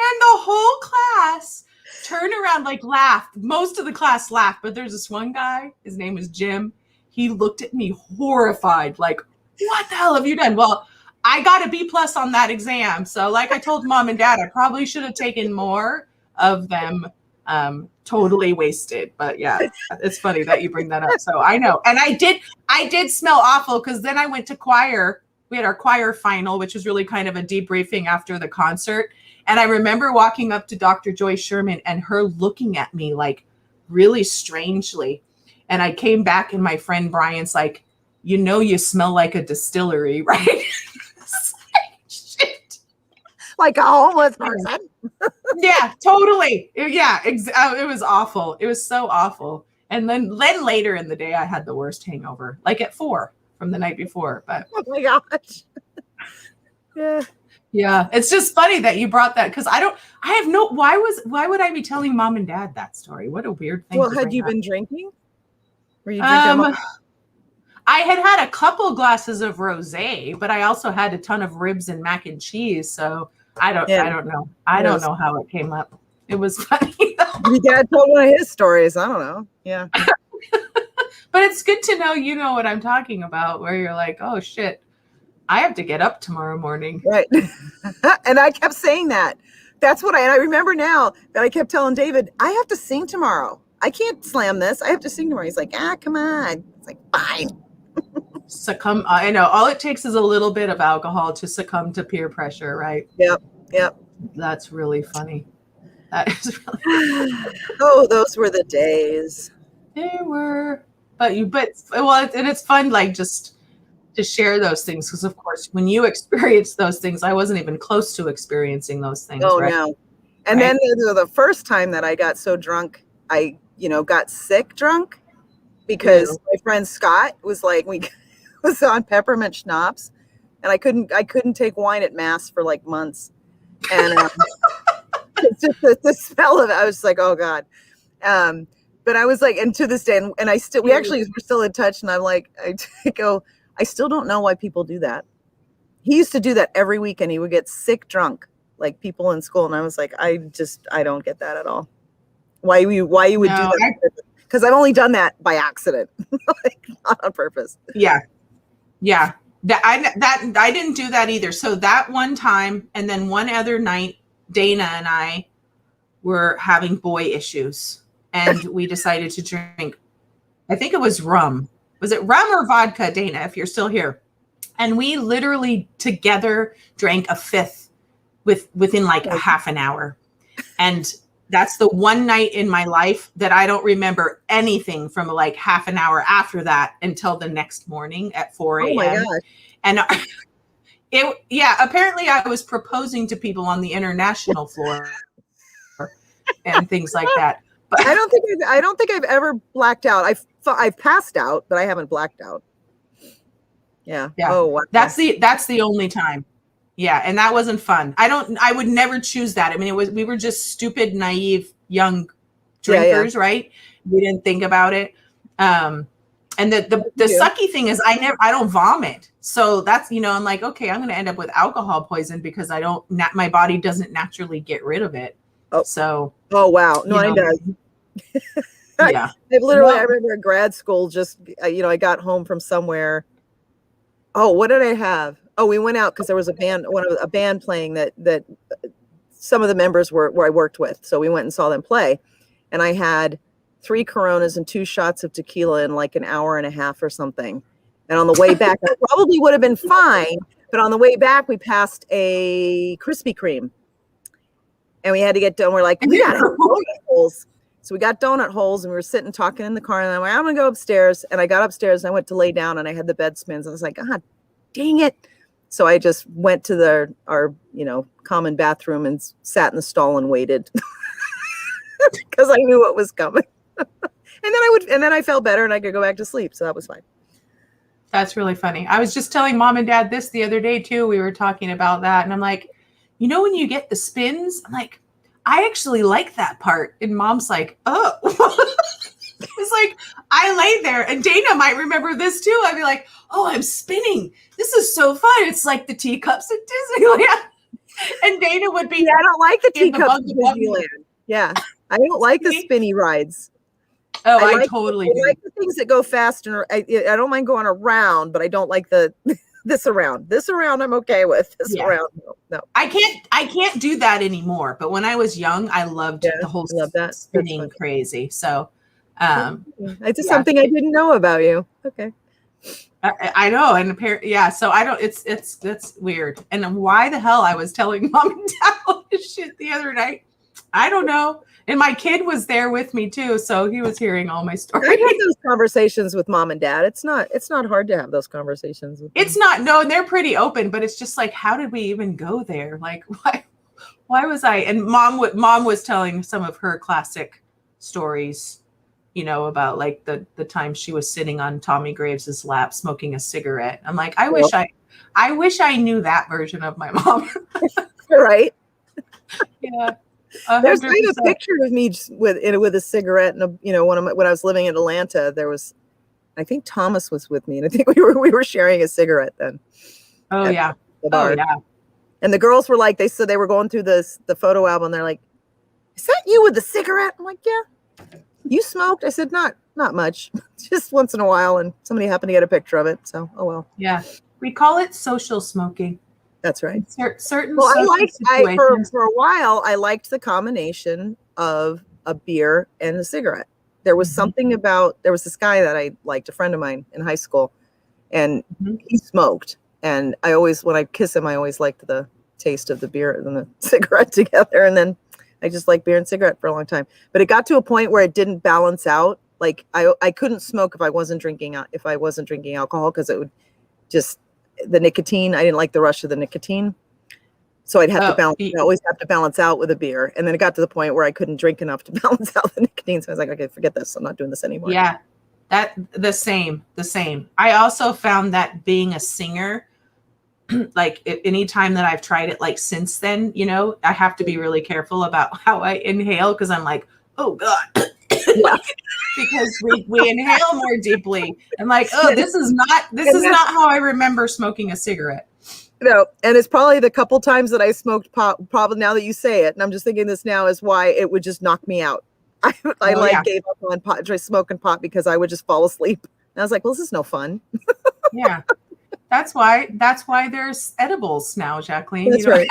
And the whole class turned around, like laughed. Most of the class laughed, but there's this one guy, his name was Jim. He looked at me horrified, like, what the hell have you done? Well, I got a B+ on that exam. So like I told mom and dad, I probably should have taken more of them. Totally wasted. But yeah, it's funny that you bring that up. So I know. And I did smell awful, because then I went to choir. We had our choir final, which was really kind of a debriefing after the concert. And I remember walking up to Dr. Joyce Sherman and her looking at me like really strangely. And I came back and my friend Brian's like, you smell like a distillery, right? Shit. Like a homeless person. Yeah, totally. Yeah, it was awful. It was so awful. And then later in the day, I had the worst hangover, like at 4 from the night before. But oh my gosh. Yeah. Yeah, it's just funny that you brought that, because why would I be telling mom and dad that story? What a weird thing. Well, had you been drinking? Were you drinking? I had a couple glasses of rosé, but I also had a ton of ribs and mac and cheese. So I don't know. I don't know how it came up. It was funny though. Your dad told one of his stories. I don't know. Yeah. But it's good to know you know what I'm talking about, where you're like, oh shit, I have to get up tomorrow morning. Right. And I kept saying that. That's what I remember now that I kept telling David, I have to sing tomorrow. I can't slam this. I have to sing tomorrow. He's like, come on. It's like, fine. Succumb. I know. All it takes is a little bit of alcohol to succumb to peer pressure, right? Yep. That's really funny. That is really funny. Oh, those were the days. They were. And it's fun, like, just to share those things, because of course when you experience those things, I wasn't even close to experiencing those things. Oh right? No. And then the first time that I got so drunk, I got sick drunk, because my friend Scott was like, we was on peppermint schnapps, and I couldn't take wine at mass for like months, and it's just the smell of it. I was like, oh God. But I was like, and to this day, and we're still in touch, and I'm like, I still don't know why people do that. He used to do that every weekend. He would get sick drunk, like people in school. And I was like, I don't get that at all. Why you would do that? Because I've only done that by accident, like not on purpose. Yeah. I didn't do that either. So that one time, and then one other night, Dana and I were having boy issues, and we decided to drink, I think it was rum. Was it rum or vodka, Dana, if you're still here? And we literally together drank a fifth within like a half an hour. And that's the one night in my life that I don't remember anything from like half an hour after that until the next morning at 4 a.m. Oh my gosh. And apparently I was proposing to people on the international floor and things like that. But I don't think I've ever blacked out. I've passed out, but I haven't blacked out. Yeah. Oh, wow. That's the only time. Yeah, and that wasn't fun. I would never choose that. I mean, we were just stupid, naive, young drinkers, right? We didn't think about it. And the sucky thing is I don't vomit. So that's, I'm like, okay, I'm going to end up with alcohol poison because my body doesn't naturally get rid of it. Oh. So. Oh, wow. No, I know. Yeah. I remember in grad school, I got home from somewhere. Oh, what did I have? Oh, we went out because there was a band playing that some of the members were where I worked with. So we went and saw them play. And I had 3 Coronas and 2 shots of tequila in like an hour and a half or something. And on the way back, I probably would have been fine. But on the way back, we passed a Krispy Kreme. And we had to get done. We're like, we got donut holes. So we got donut holes and we were sitting talking in the car. And I'm like, I'm going to go upstairs. And I got upstairs and I went to lay down and I had the bed spins. I was like, God, dang it. So I just went to our common bathroom and sat in the stall and waited because I knew what was coming. and then I felt better and I could go back to sleep. So that was fine. That's really funny. I was just telling Mom and Dad this the other day too. We were talking about that and I'm like, when you get the spins, I'm like, I actually like that part. And Mom's like, oh, it's like, I lay there and Dana might remember this too. I'd be like, oh, I'm spinning. This is so fun. It's like the teacups at Disneyland. And Dana would be. Yeah, I don't like the teacups at Disneyland. Yeah. I don't like the spinny rides. Oh, I totally do. I like the things that go fast. And I don't mind going around, but I don't like this around. This around I'm okay with. This around, no. I can't do that anymore. But when I was young, I loved the whole spinning crazy. So it's just something I didn't know about you. Okay. I know, and so I don't. It's weird. And why the hell I was telling Mom and Dad all this shit the other night, I don't know. And my kid was there with me too, so he was hearing all my stories. I had those conversations with Mom and Dad. It's not hard to have those conversations with them. It's not. No, and they're pretty open. But it's just like, how did we even go there? Like, why was I? And Mom was telling some of her classic stories. About like the time she was sitting on Tommy Graves's lap smoking a cigarette. I'm like, I wish I knew that version of my mom. Right. Yeah. 100%. There's like a picture of me with a cigarette and when I was living in Atlanta, there was, I think Thomas was with me and I think we were sharing a cigarette then. Oh yeah. Oh yeah. And the girls were like, they said they were going through the photo album. They're like, is that you with the cigarette? I'm like, yeah. You smoked? I said, not much, just once in a while. And somebody happened to get a picture of it. So, oh, well. Yeah. We call it social smoking. That's right. Certain. Well, for a while, I liked the combination of a beer and a cigarette. There was something there was this guy that I liked, a friend of mine in high school, and he smoked. And when I kiss him, I always liked the taste of the beer and the cigarette together. And then I just liked beer and cigarette for a long time, but it got to a point where it didn't balance out. Like I couldn't smoke if I wasn't drinking alcohol because it would just the nicotine. I didn't like the rush of the nicotine, so I'd have to balance. I always have to balance out with a beer, and then it got to the point where I couldn't drink enough to balance out the nicotine. So I was like, okay, forget this. I'm not doing this anymore. Yeah, the same. I also found that being a singer. Like any time that I've tried it, like since then, I have to be really careful about how I inhale because I'm like, oh God, because we inhale more deeply. I'm like, oh, this is not how I remember smoking a cigarette. And it's probably the couple times that I smoked pot. Probably now that you say it, and I'm just thinking this now is why it would just knock me out. I gave up on pot, smoking pot because I would just fall asleep. And I was like, well, this is no fun. Yeah. That's why there's edibles now, Jacqueline. That's right.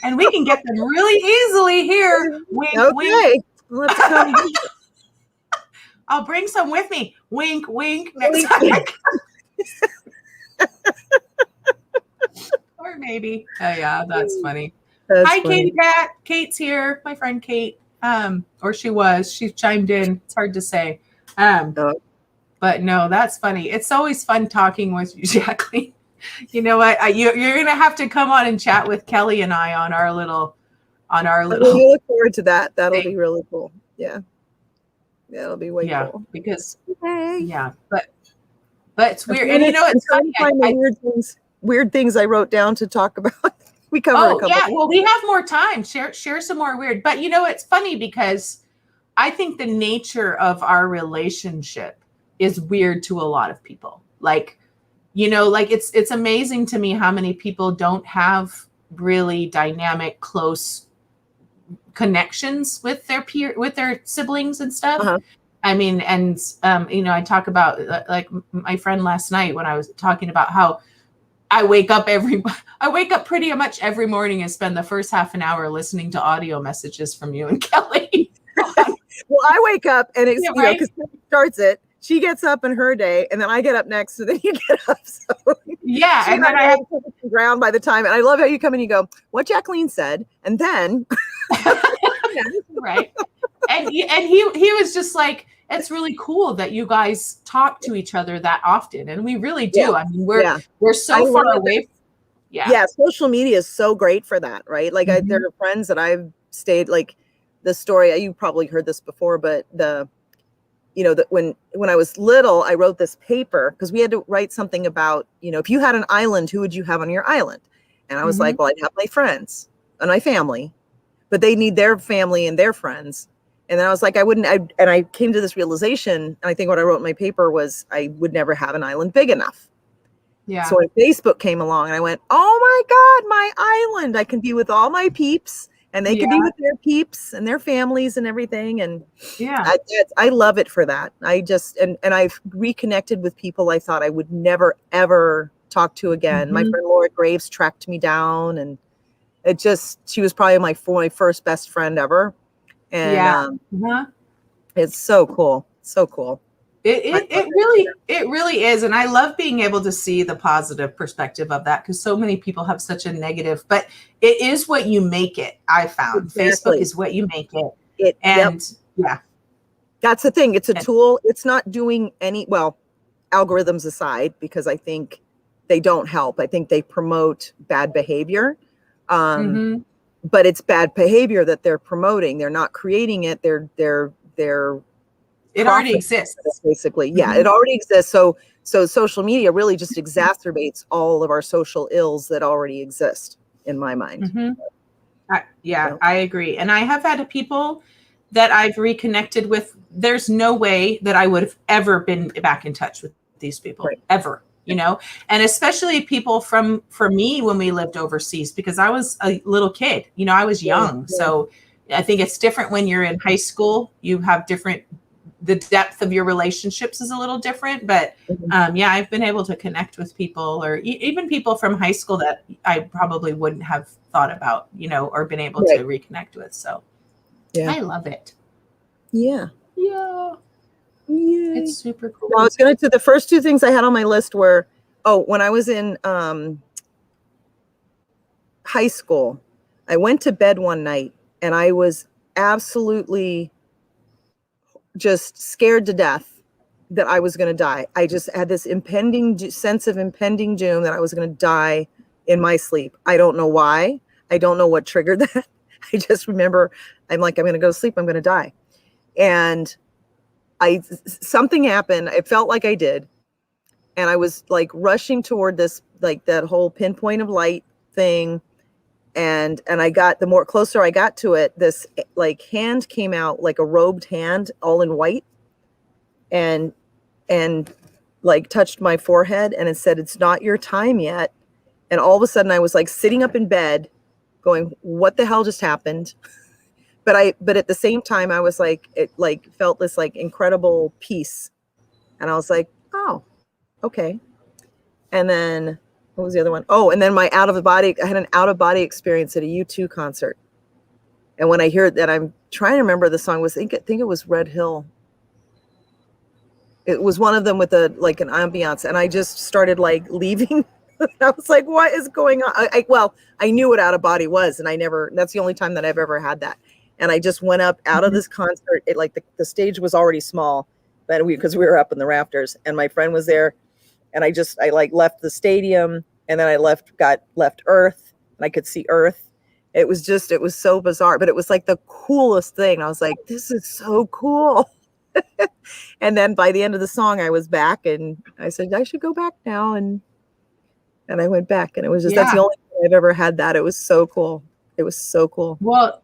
And we can get them really easily here. Wink, okay. wink. I'll bring some with me. Wink, wink. Next time. Or maybe. Oh yeah, that's funny. Hi, Katie Cat. Kate's here. My friend Kate. Or she was. She chimed in. It's hard to say. But no, that's funny. It's always fun talking with you, Jacqueline. You know what? You're gonna have to come on and chat with Kelly and I on our little. I look forward to that. That'll be really cool. Yeah. That'll be way cool. Because but it's weird. And you know, it's funny. Weird things I wrote down to talk about. We covered a couple. Yeah. Well, we have more time. Share some more weird. But you know, it's funny because I think the nature of our relationship is weird to a lot of people. Like, you know, like it's amazing to me how many people don't have really dynamic, close connections with their siblings and stuff. Uh-huh. I mean, and you know, I talk about like my friend last night when I was talking about how I wake up pretty much every morning and spend the first half an hour listening to audio messages from you and Kelly. Well, I wake up and it's, you know, because she starts it. She gets up in her day, and then I get up next, so then you get up. So yeah, and then I have to ground by the time. And I love how you come and you go, "What Jacqueline said," and then right. And he was just like, it's really cool that you guys talk to each other that often, and we really do. Yeah. I mean, we're so far away. Yeah, social media is so great for that, right? Like, there are friends that I've stayed, like the story. You probably heard this before, but when I was little, I wrote this paper because we had to write something about, you know, if you had an island, who would you have on your island? And I was like, well, I'd have my friends and my family, but they need their family and their friends. And then I was like, and I came to this realization, and I think what I wrote in my paper was I would never have an island big enough. Yeah. So when Facebook came along, and I went, oh my God, my island, I can be with all my peeps, and they can be with their peeps and their families and everything. And I love it for that. I just, and I've reconnected with people I thought I would never, ever talk to again. My friend Laura Graves tracked me down, and she was probably my first best friend ever. And it's so cool. So cool. It really is. And I love being able to see the positive perspective of that, because so many people have such a negative, but it is what you make it. I found Facebook is what you make it. That's the thing. It's a tool. It's not doing algorithms aside, because I think they don't help. I think they promote bad behavior. But it's bad behavior that they're promoting. They're not creating it. It already exists. Basically. Yeah, it already exists. So social media really just exacerbates all of our social ills that already exist, in my mind. I agree. And I have had people that I've reconnected with. There's no way that I would have ever been back in touch with these people, ever, you know, and especially people from me when we lived overseas, because I was a little kid, you know, I was young. So I think it's different when you're in high school. You have the depth of your relationships is a little different, but I've been able to connect with people, or even people from high school that I probably wouldn't have thought about, you know, or been able to reconnect with. So I love it. Yeah. It's super cool. Well, I was going to, the first two things I had on my list were, when I was in high school, I went to bed one night and I was absolutely just scared to death that I was going to die. I just had this sense of impending doom that I was going to die in my sleep. I don't know why. I don't know what triggered that. I just remember I'm like, I'm going to go to sleep. I'm going to die. And something happened. It felt like I did. And I was like rushing toward this, like that whole pinpoint of light thing. And I got, the more closer I got to it, this like hand came out, like a robed hand, all in white, and like touched my forehead, and it said, "It's not your time yet." And all of a sudden I was like sitting up in bed going, what the hell just happened? But at the same time, I was like, it like felt this like incredible peace. And I was like, oh, okay. And then What was the other one? Oh, and then I had an out of body experience at a U2 concert. And when I hear that, I'm trying to remember the song I think it was Red Hill. It was one of them with an ambiance, and I just started like leaving. I was like, what is going on? I knew what out of body was, and that's the only time that I've ever had that. And I just went up out of this concert. It like the stage was already small, but because we were up in the rafters, and my friend was there, and I like left the stadium, and then I got left Earth, and I could see Earth. It was so bizarre, but it was like the coolest thing. I was like, this is so cool. And then by the end of the song, I was back, and I said, I should go back now. And I went back, and it was that's the only time I've ever had that. It was so cool. It was so cool. Well,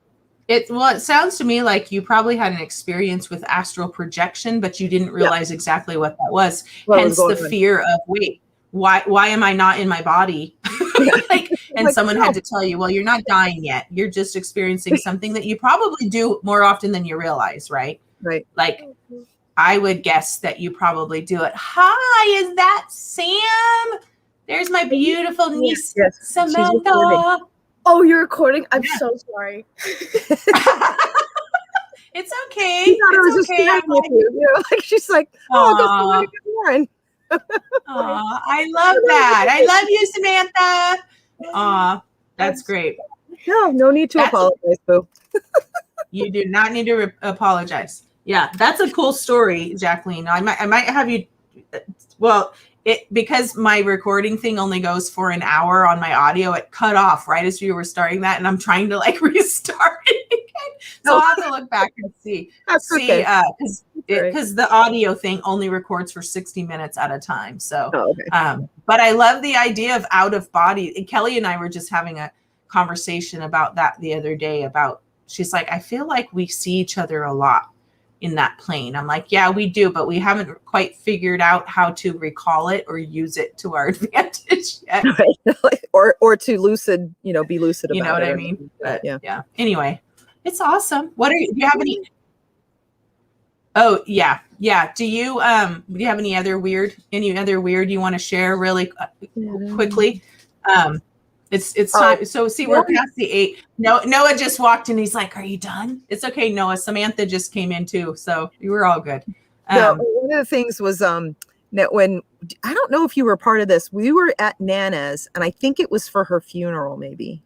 it sounds to me like you probably had an experience with astral projection, but you didn't realize exactly what that was. Hence the fear of, wait, why am I not in my body? And someone had to tell you, well, you're not dying yet. You're just experiencing something that you probably do more often than you realize, right? Right. Like, I would guess that you probably do it. Hi, is that Sam? There's my beautiful niece, yes. Samantha. Oh, you're recording? I'm so sorry. It's okay. It's okay. She's like, oh, good morning. I love that. I love you, Samantha. That's great. No need to apologize, Boo. You do not need to apologize. Yeah, that's a cool story, Jacqueline. I might have you. Well, because my recording thing only goes for an hour on my audio, it cut off right as you were starting that, and I'm trying to like restart it again. So I'll have to look back and see. Because the audio thing only records for 60 minutes at a time. So, but I love the idea of out of body. Kelly and I were just having a conversation about that the other day. She's like, I feel like we see each other a lot in that plane. I'm like, yeah, we do, but we haven't quite figured out how to recall it or use it to our advantage yet. Right. or to be lucid about it. You know what I mean? But yeah. Anyway, it's awesome. Do you have any? Oh yeah. Do you have any other weird you want to share really quickly? It's time. So see, we're past the 8. Noah just walked in. He's like, "Are you done?" It's okay, Noah. Samantha just came in too, so we were all good. One of the things was that when I don't know if you were part of this, we were at Nana's, and I think it was for her funeral, maybe.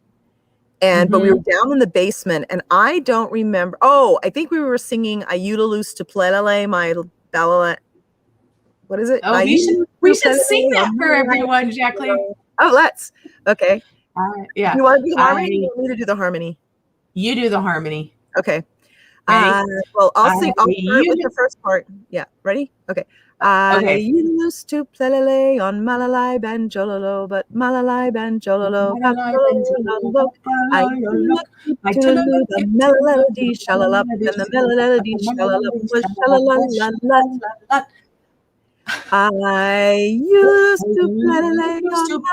And but we were down in the basement, and I don't remember. Oh, I think we were singing "Ayúdalos to Plelele," my ballad. What is it? Oh, we should sing that for everyone, Jacqueline. Oh, let's. Okay. Yeah. You want to do the harmony? You want me to do the harmony? You do the harmony. Okay. Well, I'll sing. I'll start with the first part. Yeah. Ready? Okay. I used to plelele on Malalai Banjololo, but Malalai Banjololo. I look to the melody shalalap, and the melody shalalap was shalalala. I used to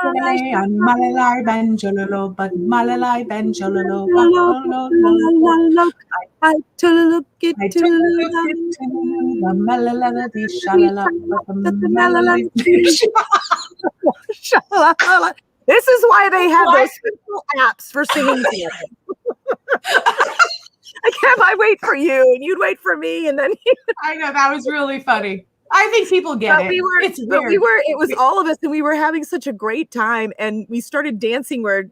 play on Malalai Banjololo, but Malalai Banjololo. I to look it to the melody shalala. This is why they have those special apps for singing together. I wait for you, and you'd wait for me, and then I know that was really funny. I think people get it. It was all of us, and we were having such a great time, and we started dancing where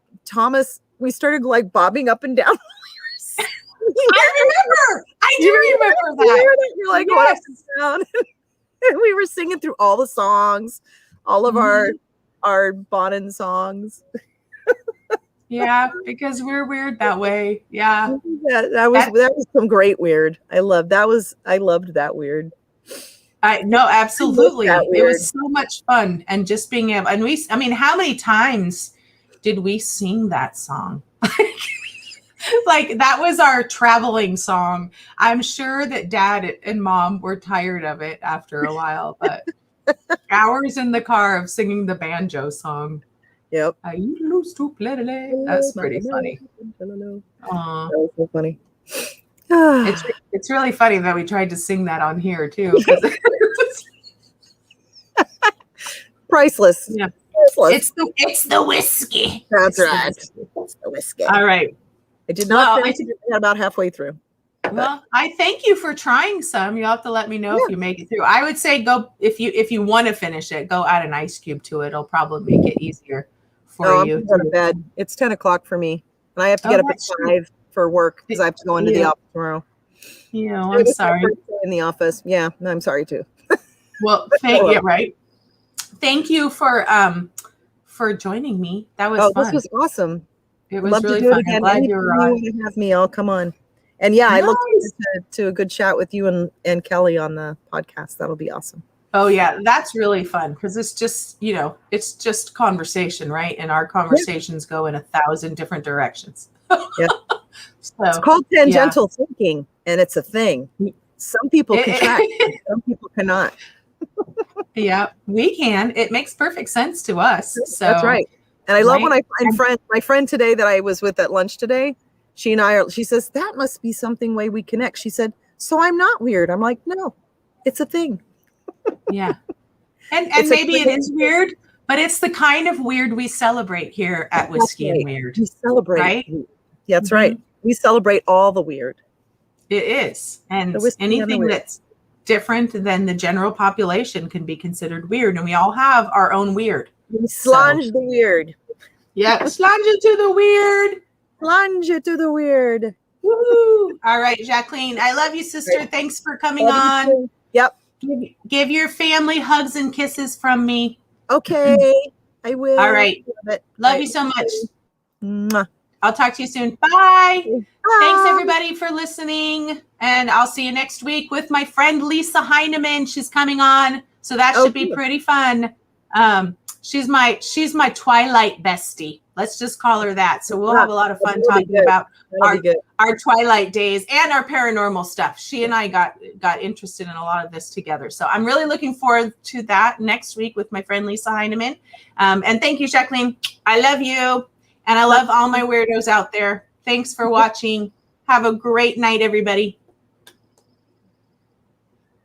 we started like bobbing up and down. I do remember that. You're like, what up and down? And we were singing through all the songs, all of our Bonin songs. Yeah, because we're weird that way. Yeah. That was some great weird. I loved that weird. No, absolutely. It was so much fun, and just being able, and how many times did we sing that song? Like that was our traveling song. I'm sure that Dad and Mom were tired of it after a while, but hours in the car of singing the banjo song. Yep. That's pretty funny. That was so funny. It's really funny that we tried to sing that on here too. Priceless. Yeah. useless. It's the whiskey. That's It's the right. whiskey. It's the whiskey. All right. I did not Well, finish it about halfway through. Well, I thank you for trying some. You'll have to let me know if you make it through. I would say go if you want to finish it, go add an ice cube to it. It'll probably make it easier for you. I'm going to bed. It's 10 o'clock for me, and I have to get up at 5 for work because I have to go into the office tomorrow. I'm sorry. In the office. Yeah, no, I'm sorry too. Well, thank you. Right. Thank you for joining me. That was fun. This was awesome. It was Love really to do fun. it again. I'm glad you were on. You have me. I'll come on. And I look forward to a good chat with you and Kelly on the podcast. That'll be awesome. Oh yeah, that's really fun because it's just it's just conversation, right? And our conversations go in 1,000 different directions. Yeah. So, it's called tangential thinking, and it's a thing. Some people can track, some people cannot. Yeah, we can. It makes perfect sense to us. So that's right. And I love when I find my friend today that I was with at lunch today. She says, that must be something way we connect. She said, so I'm not weird. I'm like, no, it's a thing. Yeah. And maybe it is weird, but it's the kind of weird we celebrate here at Whiskey and Weird. We celebrate. Right? Yeah, that's right. We celebrate all the weird. It is. And anything that's different than the general population can be considered weird. And we all have our own weird. We slunge the weird. Yeah, slunge it to the weird. Plunge it to the weird. Woo! All right, Jacqueline. I love you, sister. Right. Thanks for coming on. Yep. Give your family hugs and kisses from me. Okay. I will. All right. Love you so much. Mwah. I'll talk to you soon. Bye. Thanks, everybody, for listening. And I'll see you next week with my friend Lisa Heineman. She's coming on. So that should be pretty fun. She's my Twilight bestie. Let's just call her that. So we'll have a lot of fun talking about our Twilight days and our paranormal stuff. She and I got interested in a lot of this together. So I'm really looking forward to that next week with my friend Lisa Heineman. And thank you, Jacqueline. I love you. And I love all my weirdos out there. Thanks for watching. Have a great night, everybody.